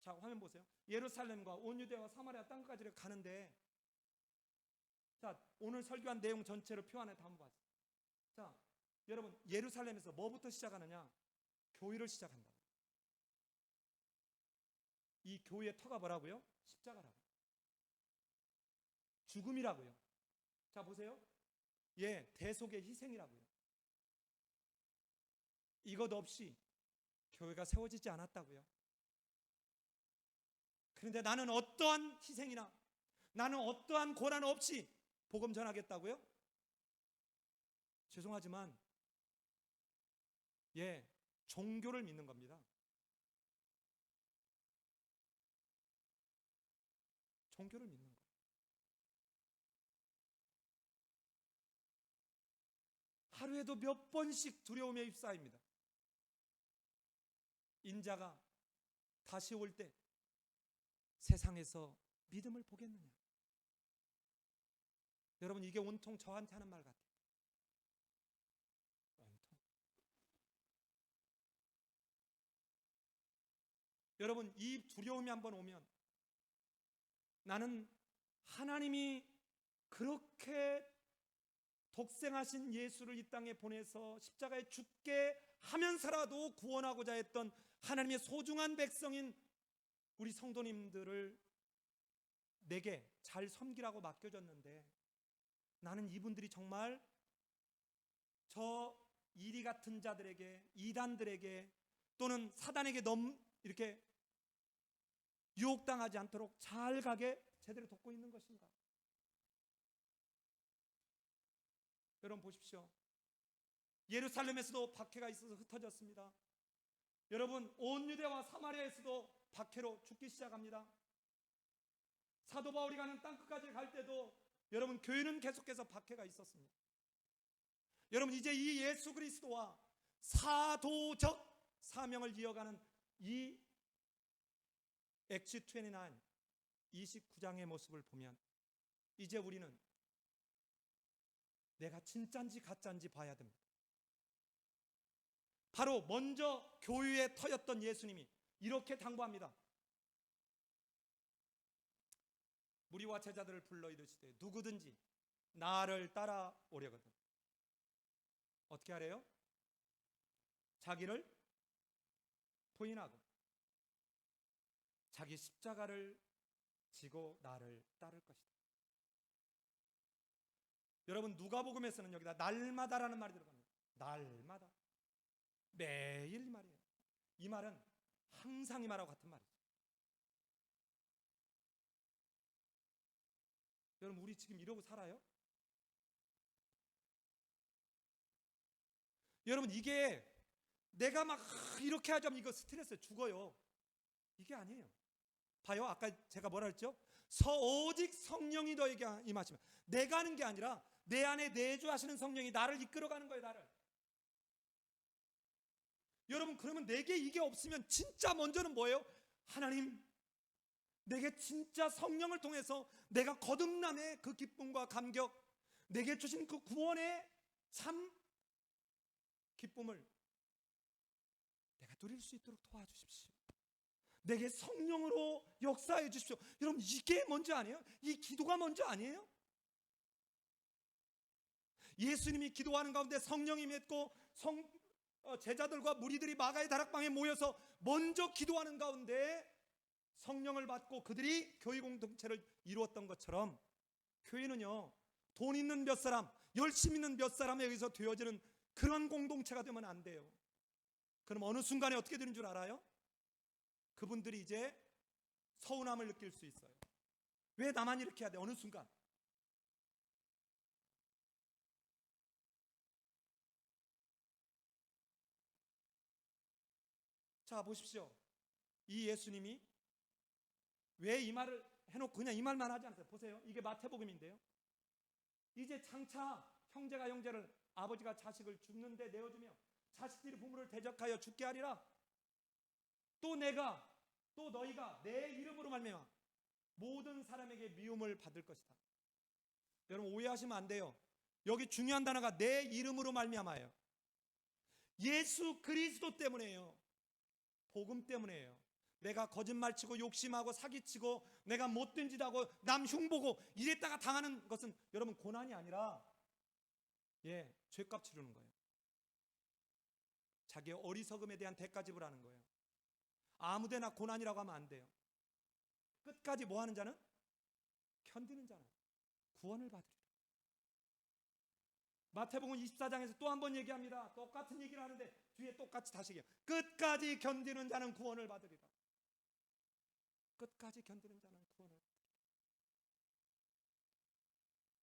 자 화면 보세요. 예루살렘과 온 유대와 사마리아 땅까지 가는데, 자 오늘 설교한 내용 전체를 표 안에 담아봤어요. 자 여러분 예루살렘에서 뭐부터 시작하느냐? 교회를 시작한다. 이 교회의 터가 뭐라고요? 십자가라고요. 죽음이라고요. 자 보세요. 예, 대속의 희생이라고요. 이것 없이 교회가 세워지지 않았다고요. 그런데 나는 어떠한 희생이나 나는 어떠한 고난 없이 복음 전하겠다고요? 죄송하지만 예, 종교를 믿는 겁니다. 종교를 믿는 거예요. 하루에도 몇 번씩 두려움에 휩싸입니다. 인자가 다시 올 때 세상에서 믿음을 보겠느냐? 여러분 이게 온통 저한테 하는 말 같아요. 온통. 여러분 이 두려움이 한번 오면 나는 하나님이 그렇게 독생하신 예수를 이 땅에 보내서 십자가에 죽게 하면서라도 구원하고자 했던 하나님의 소중한 백성인 우리 성도님들을 내게 잘 섬기라고 맡겨졌는데, 나는 이분들이 정말 저 이리 같은 자들에게, 이단들에게 또는 사단에게 이렇게 유혹당하지 않도록 잘 가게 제대로 돕고 있는 것인가? 여러분 보십시오. 예루살렘에서도 박해가 있어서 흩어졌습니다. 여러분 온 유대와 사마리아에서도 박해로 죽기 시작합니다. 사도 바울이 가는 땅끝까지 갈 때도 여러분 교회는 계속해서 박해가 있었습니다. 여러분 이제 이 예수 그리스도와 사도적 사명을 이어가는 이 엑시 29 29장의 모습을 보면 이제 우리는 내가 진짜인지 가짜인지 봐야 됩니다. 바로 먼저 교회의 터였던 예수님이 이렇게 당부합니다. 무리와 제자들을 불러 이르시되 누구든지 나를 따라오려거든 어떻게 하래요? 자기를 부인하고 자기 십자가를 지고 나를 따를 것이다. 여러분, 누가복음에서는 여기다 날마다라는 말이 들어갑니다. 날마다, 매일 이 말이에요. 이 말은 항상 이 말하고 같은 말이죠. 여러분, 우리 지금 이러고 살아요? 여러분, 이게 내가 막 이렇게 하자면 이거 스트레스 죽어요. 이게 아니에요. 봐요, 아까 제가 뭐라 했죠? 오직 성령이 너에게 임하시면, 내가 하는 게 아니라 내 안에 내주하시는 성령이 나를 이끌어가는 거예요. 나를. 여러분, 그러면 내게 이게 없으면 진짜 먼저는 뭐예요? 하나님, 내게 진짜 성령을 통해서 내가 거듭남의 그 기쁨과 감격, 내게 주신 그 구원의 참 기쁨을 내가 누릴 수 있도록 도와주십시오. 내게 성령으로 역사해 주십시오. 여러분, 이게 먼저 아니에요? 이 기도가 먼저 아니에요? 예수님이 기도하는 가운데 성령이 맺고 제자들과 무리들이 마가의 다락방에 모여서 먼저 기도하는 가운데 성령을 받고 그들이 교회 공동체를 이루었던 것처럼, 교회는요, 돈 있는 몇 사람, 열심 있는 몇 사람에 의해서 되어지는 그런 공동체가 되면 안 돼요. 그럼 어느 순간에 어떻게 되는 줄 알아요? 그분들이 이제 서운함을 느낄 수 있어요. 왜 나만 이렇게 해야 돼? 어느 순간. 자, 보십시오. 이 예수님이 왜 이 말을 해놓고 그냥 이 말만 하지 않았어요? 보세요. 이게 마태복음인데요. 이제 장차 형제가 형제를, 아버지가 자식을 죽는데 내어주며 자식들이 부모를 대적하여 죽게 하리라. 또 너희가 내 이름으로 말미암아 모든 사람에게 미움을 받을 것이다. 여러분, 오해하시면 안 돼요. 여기 중요한 단어가 내 이름으로 말미암아예요. 예수 그리스도 때문에요. 복음 때문에요. 내가 거짓말치고 욕심하고 사기치고 내가 못된 짓 하고 남 흉보고 이랬다가 당하는 것은 여러분 고난이 아니라 죄값 치르는 거예요. 자기의 어리석음에 대한 대가 지불하는 거예요. 아무데나 고난이라고 하면 안 돼요. 끝까지 뭐 하는 자는? 견디는 자는 구원을 받으리라. 마태복음 24장에서 또 한 번 얘기합니다. 똑같은 얘기를 하는데 뒤에 똑같이 다시 얘기해요. 끝까지 견디는 자는 구원을 받으리라. 끝까지 견디는 자는 구원을 받으리라.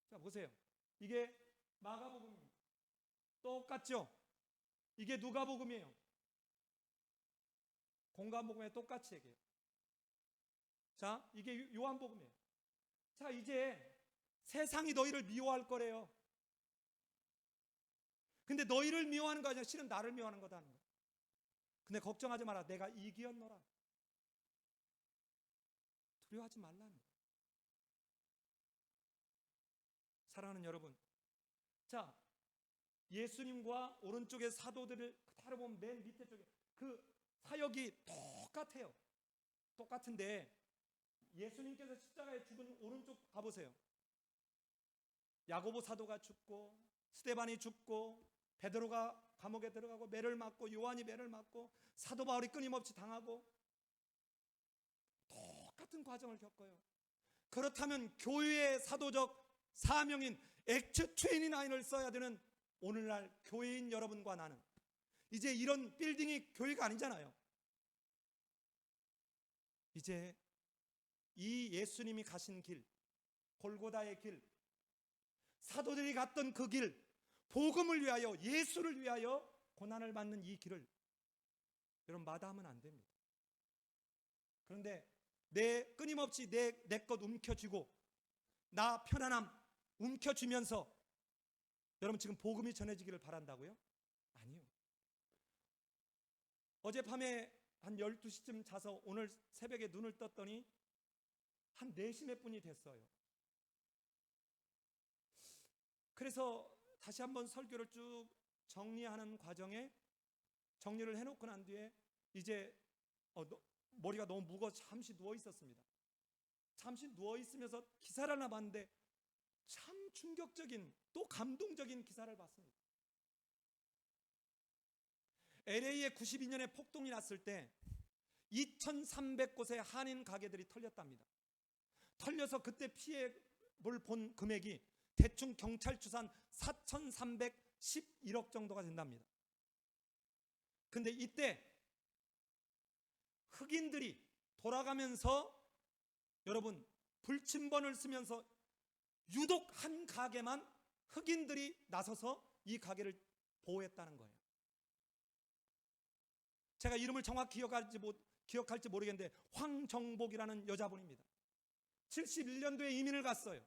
자, 보세요. 이게 마가복음입니다. 똑같죠? 이게 누가복음이에요. 공관복음에 똑같이 얘기해요. 자, 이게 요한복음이에요. 자, 이제 세상이 너희를 미워할 거래요. 근데 너희를 미워하는 거 아니라 실은 나를 미워하는 거다 하는 거예요. 근데 걱정하지 마라. 내가 이기었노라. 두려워하지 말라는 거예요. 사랑하는 여러분, 자, 예수님과 오른쪽에 사도들을 그대로 보면 맨 밑에 쪽에 그 사역이 똑같아요. 똑같은데 예수님께서 십자가에 죽은 오른쪽 가보세요. 야고보 사도가 죽고 스데반이 죽고 베드로가 감옥에 들어가고 매를 맞고 요한이 매를 맞고 사도 바울이 끊임없이 당하고 똑같은 과정을 겪어요. 그렇다면 교회의 사도적 사명인 액트 29을 써야 되는 오늘날 교회인 여러분과 나는 이제 이런 빌딩이 교회가 아니잖아요. 이제 이 예수님이 가신 길, 골고다의 길, 사도들이 갔던 그 길, 복음을 위하여, 예수를 위하여 고난을 받는 이 길을 여러분 마다하면 안 됩니다. 그런데 끊임없이 내 것 움켜쥐고 나 편안함 움켜쥐면서 여러분 지금 복음이 전해지기를 바란다고요? 아니요. 어젯밤에 한 12시쯤 자서 오늘 새벽에 눈을 떴더니 한 4시 몇 분이 됐어요. 그래서 다시 한번 설교를 쭉 정리하는 과정에 정리를 해놓고 난 뒤에 이제 머리가 너무 무거워서 잠시 누워 있었습니다. 잠시 누워 있으면서 기사를 하나 봤는데 참 충격적인 또 감동적인 기사를 봤습니다. LA에 92년에 폭동이 났을 때 2,300곳의 한인 가게들이 털렸답니다. 털려서 그때 피해를 본 금액이 대충 경찰 추산 4,311억 정도가 된답니다. 근데 이때 흑인들이 돌아가면서 여러분 불침번을 쓰면서 유독 한 가게만 흑인들이 나서서 이 가게를 보호했다는 거예요. 제가 이름을 정확히 기억할지 모르겠는데 황정복이라는 여자분입니다. 71년도에 이민을 갔어요.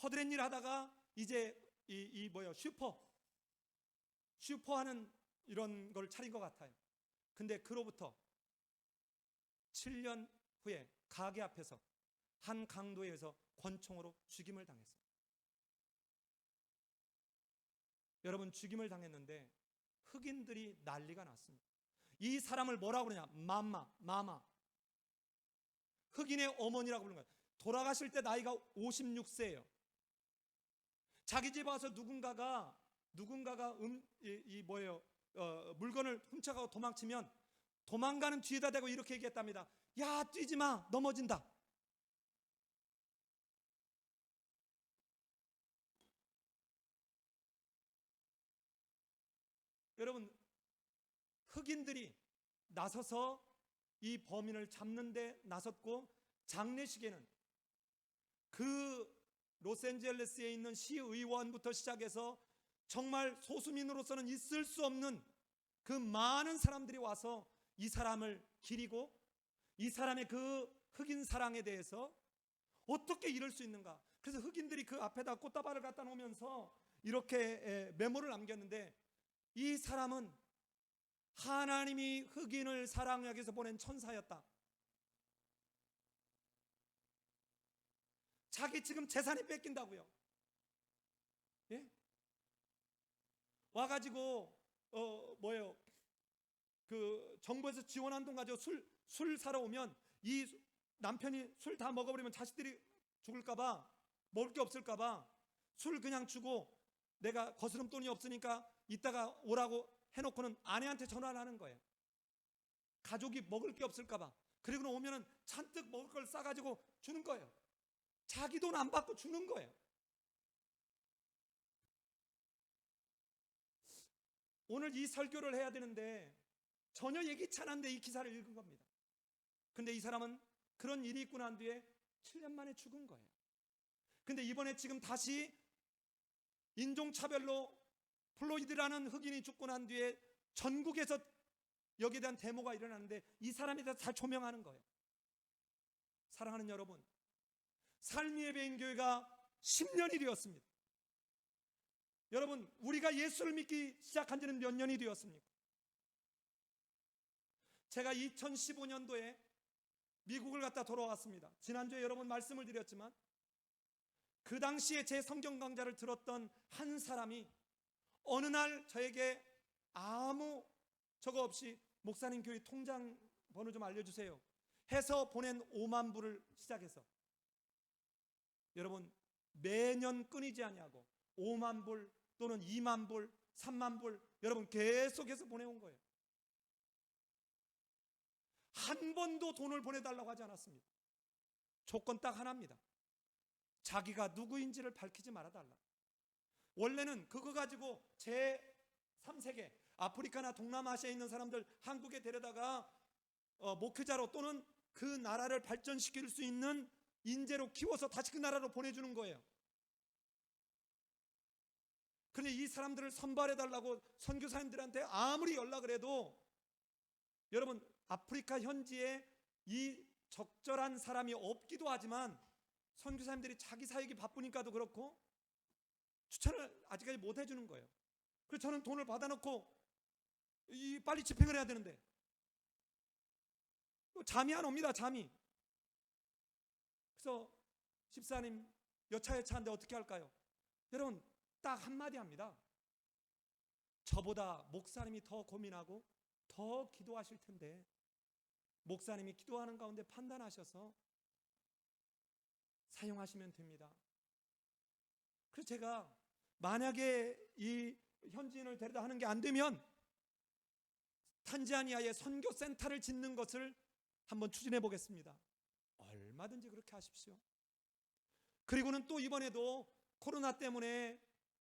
허드렛 일 하다가 이제 슈퍼하는 이런 걸 차린 것 같아요. 근데 그로부터 7년 후에 가게 앞에서 한 강도에 의해서 권총으로 죽임을 당했어요. 여러분, 죽임을 당했는데 흑인들이 난리가 났습니다. 이 사람을 뭐라고 그러냐? 마마. 흑인의 어머니라고 부르는 거예요. 돌아가실 때 나이가 56세예요. 자기 집에 와서 누군가가 물건을 훔쳐가고 도망치면 도망가는 뒤에다 대고 이렇게 얘기했답니다. 야, 뛰지 마, 넘어진다. 여러분, 흑인들이 나서서 이 범인을 잡는 데 나섰고, 장례식에는 그 로스앤젤레스에 있는 시의원부터 시작해서 정말 소수민으로서는 있을 수 없는 그 많은 사람들이 와서 이 사람을 기리고, 이 사람의 그 흑인 사랑에 대해서 어떻게 이럴 수 있는가. 그래서 흑인들이 그 앞에다 꽃다발을 갖다 놓으면서 이렇게 메모를 남겼는데, 이 사람은 하나님이 흑인을 사랑하기 위해서 보낸 천사였다. 자기 지금 재산이 뺏긴다고요. 예? 와가지고 그 정부에서 지원한 돈 가지고 술 사러 오면 이 남편이 술 다 먹어버리면 자식들이 죽을까봐, 먹을 게 없을까봐 술 그냥 주고, 내가 거스름 돈이 없으니까 이따가 오라고 해놓고는 아내한테 전화를 하는 거예요. 가족이 먹을 게 없을까봐. 그리고 오면은 잔뜩 먹을 걸 싸가지고 주는 거예요. 자기 돈 안 받고 주는 거예요. 오늘 이 설교를 해야 되는데 전혀 예기치 않은데 이 기사를 읽은 겁니다. 근데 이 사람은 그런 일이 있고 난 뒤에 7년 만에 죽은 거예요. 근데 이번에 지금 다시 인종차별로 플로이드라는 흑인이 죽고 난 뒤에 전국에서 여기에 대한 데모가 일어나는데 이 사람에 대해서 잘 조명하는 거예요. 사랑하는 여러분, 삶의예배인 교회가 10년이 되었습니다. 여러분, 우리가 예수를 믿기 시작한 지는 몇 년이 되었습니까? 제가 2015년도에 미국을 갔다 돌아왔습니다. 지난주에 여러분 말씀을 드렸지만 그 당시에 제 성경 강좌를 들었던 한 사람이 어느 날 저에게 아무 저거 없이 목사님 교회 통장 번호 좀 알려주세요 해서 보낸 5만 불을 시작해서, 여러분, 매년 끊이지 아니하고 5만 불 또는 2만 불, 3만 불 여러분 계속해서 보내온 거예요. 한 번도 돈을 보내달라고 하지 않았습니다. 조건 딱 하나입니다. 자기가 누구인지를 밝히지 말아달라. 원래는 그거 가지고 제3세계 아프리카나 동남아시아에 있는 사람들 한국에 데려다가 목회자로 또는 그 나라를 발전시킬 수 있는 인재로 키워서 다시 그 나라로 보내주는 거예요. 그런데 이 사람들을 선발해달라고 선교사님들한테 아무리 연락을 해도, 여러분, 아프리카 현지에 이 적절한 사람이 없기도 하지만 선교사님들이 자기 사역이 바쁘니까도 그렇고 추천을 아직까지 못 해주는 거예요. 그래서 저는 돈을 받아놓고 빨리 집행을 해야 되는데 잠이 안 옵니다. 잠이. 그래서 집사님 여차여차한데 어떻게 할까요? 여러분, 딱 한마디 합니다. 저보다 목사님이 더 고민하고 더 기도하실 텐데 목사님이 기도하는 가운데 판단하셔서 사용하시면 됩니다. 그래서 제가 만약에 이 현지인을 데려다 하는 게 안 되면 탄자니아에 선교센터를 짓는 것을 한번 추진해 보겠습니다. 얼마든지 그렇게 하십시오. 그리고는 또 이번에도 코로나 때문에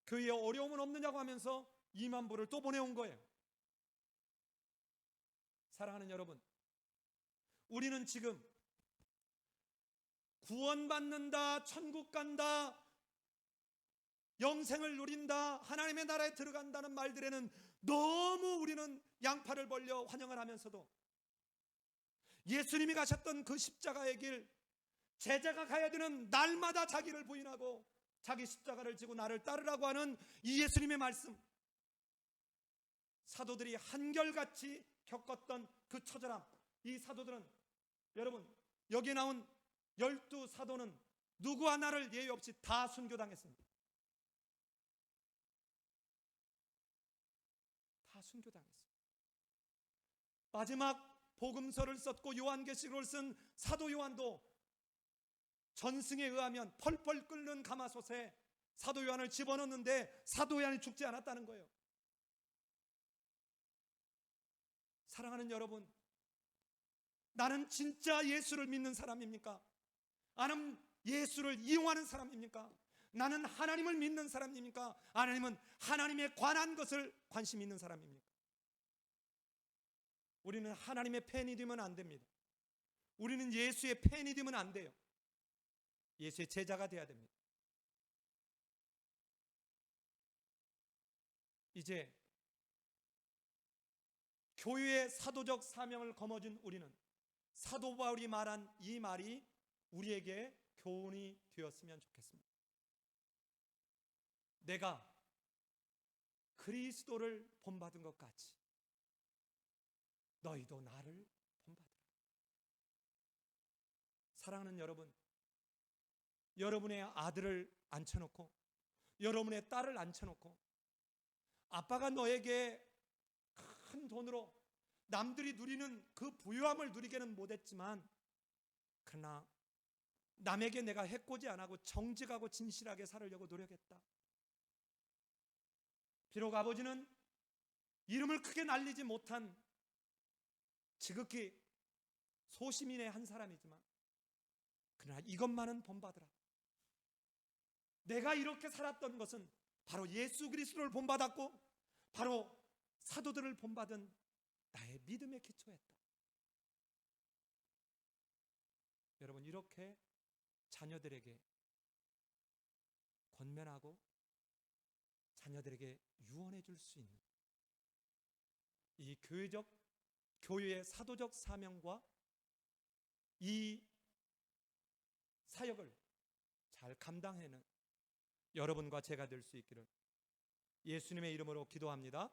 교회에 어려움은 없느냐고 하면서 2만 불을 또 보내온 거예요. 사랑하는 여러분, 우리는 지금 구원받는다, 천국 간다, 영생을 누린다, 하나님의 나라에 들어간다는 말들에는 너무 우리는 양팔을 벌려 환영을 하면서도 예수님이 가셨던 그 십자가의 길, 제자가 가야 되는 날마다 자기를 부인하고 자기 십자가를 지고 나를 따르라고 하는 이 예수님의 말씀, 사도들이 한결같이 겪었던 그 처절함, 이 사도들은, 여러분, 여기 나온 12사도는 누구 하나를 예외 없이 다 순교당했습니다. 다 순교당했습니다. 마지막 복음서를 썼고 요한계시록을 쓴 사도 요한도 전승에 의하면 펄펄 끓는 가마솥에 사도 요한을 집어넣는데 사도 요한이 죽지 않았다는 거예요. 사랑하는 여러분, 나는 진짜 예수를 믿는 사람입니까? 나는 예수를 이용하는 사람입니까? 나는 하나님을 믿는 사람입니까? 아니면 하나님에 관한 것을 관심 있는 사람입니까? 우리는 하나님의 팬이 되면 안 됩니다. 우리는 예수의 팬이 되면 안 돼요. 예수의 제자가 되어야 됩니다. 이제 교회의 사도적 사명을 거머쥔 우리는 사도 바울이 말한 이 말이 우리에게 교훈이 되었으면 좋겠습니다. 내가 그리스도를 본받은 것 같이 너희도 나를 본받으라. 사랑하는 여러분, 여러분의 아들을 앉혀놓고 여러분의 딸을 앉혀놓고 아빠가 너에게 큰 돈으로 남들이 누리는 그 부유함을 누리게는 못했지만, 그러나 남에게 내가 해코지 안 하고 정직하고 진실하게 살으려고 노력했다. 비록 아버지는 이름을 크게 날리지 못한 지극히 소시민의 한 사람이지만, 그러나 이것만은 본받으라. 내가 이렇게 살았던 것은 바로 예수 그리스도를 본받았고 바로 사도들을 본받은 나의 믿음에 기초했다. 여러분, 이렇게 자녀들에게 권면하고 자녀들에게 유언해 줄 수 있는 이 교회의 사도적 사명과 이 사역을 잘 감당해내는 여러분과 제가 될 수 있기를 예수님의 이름으로 기도합니다.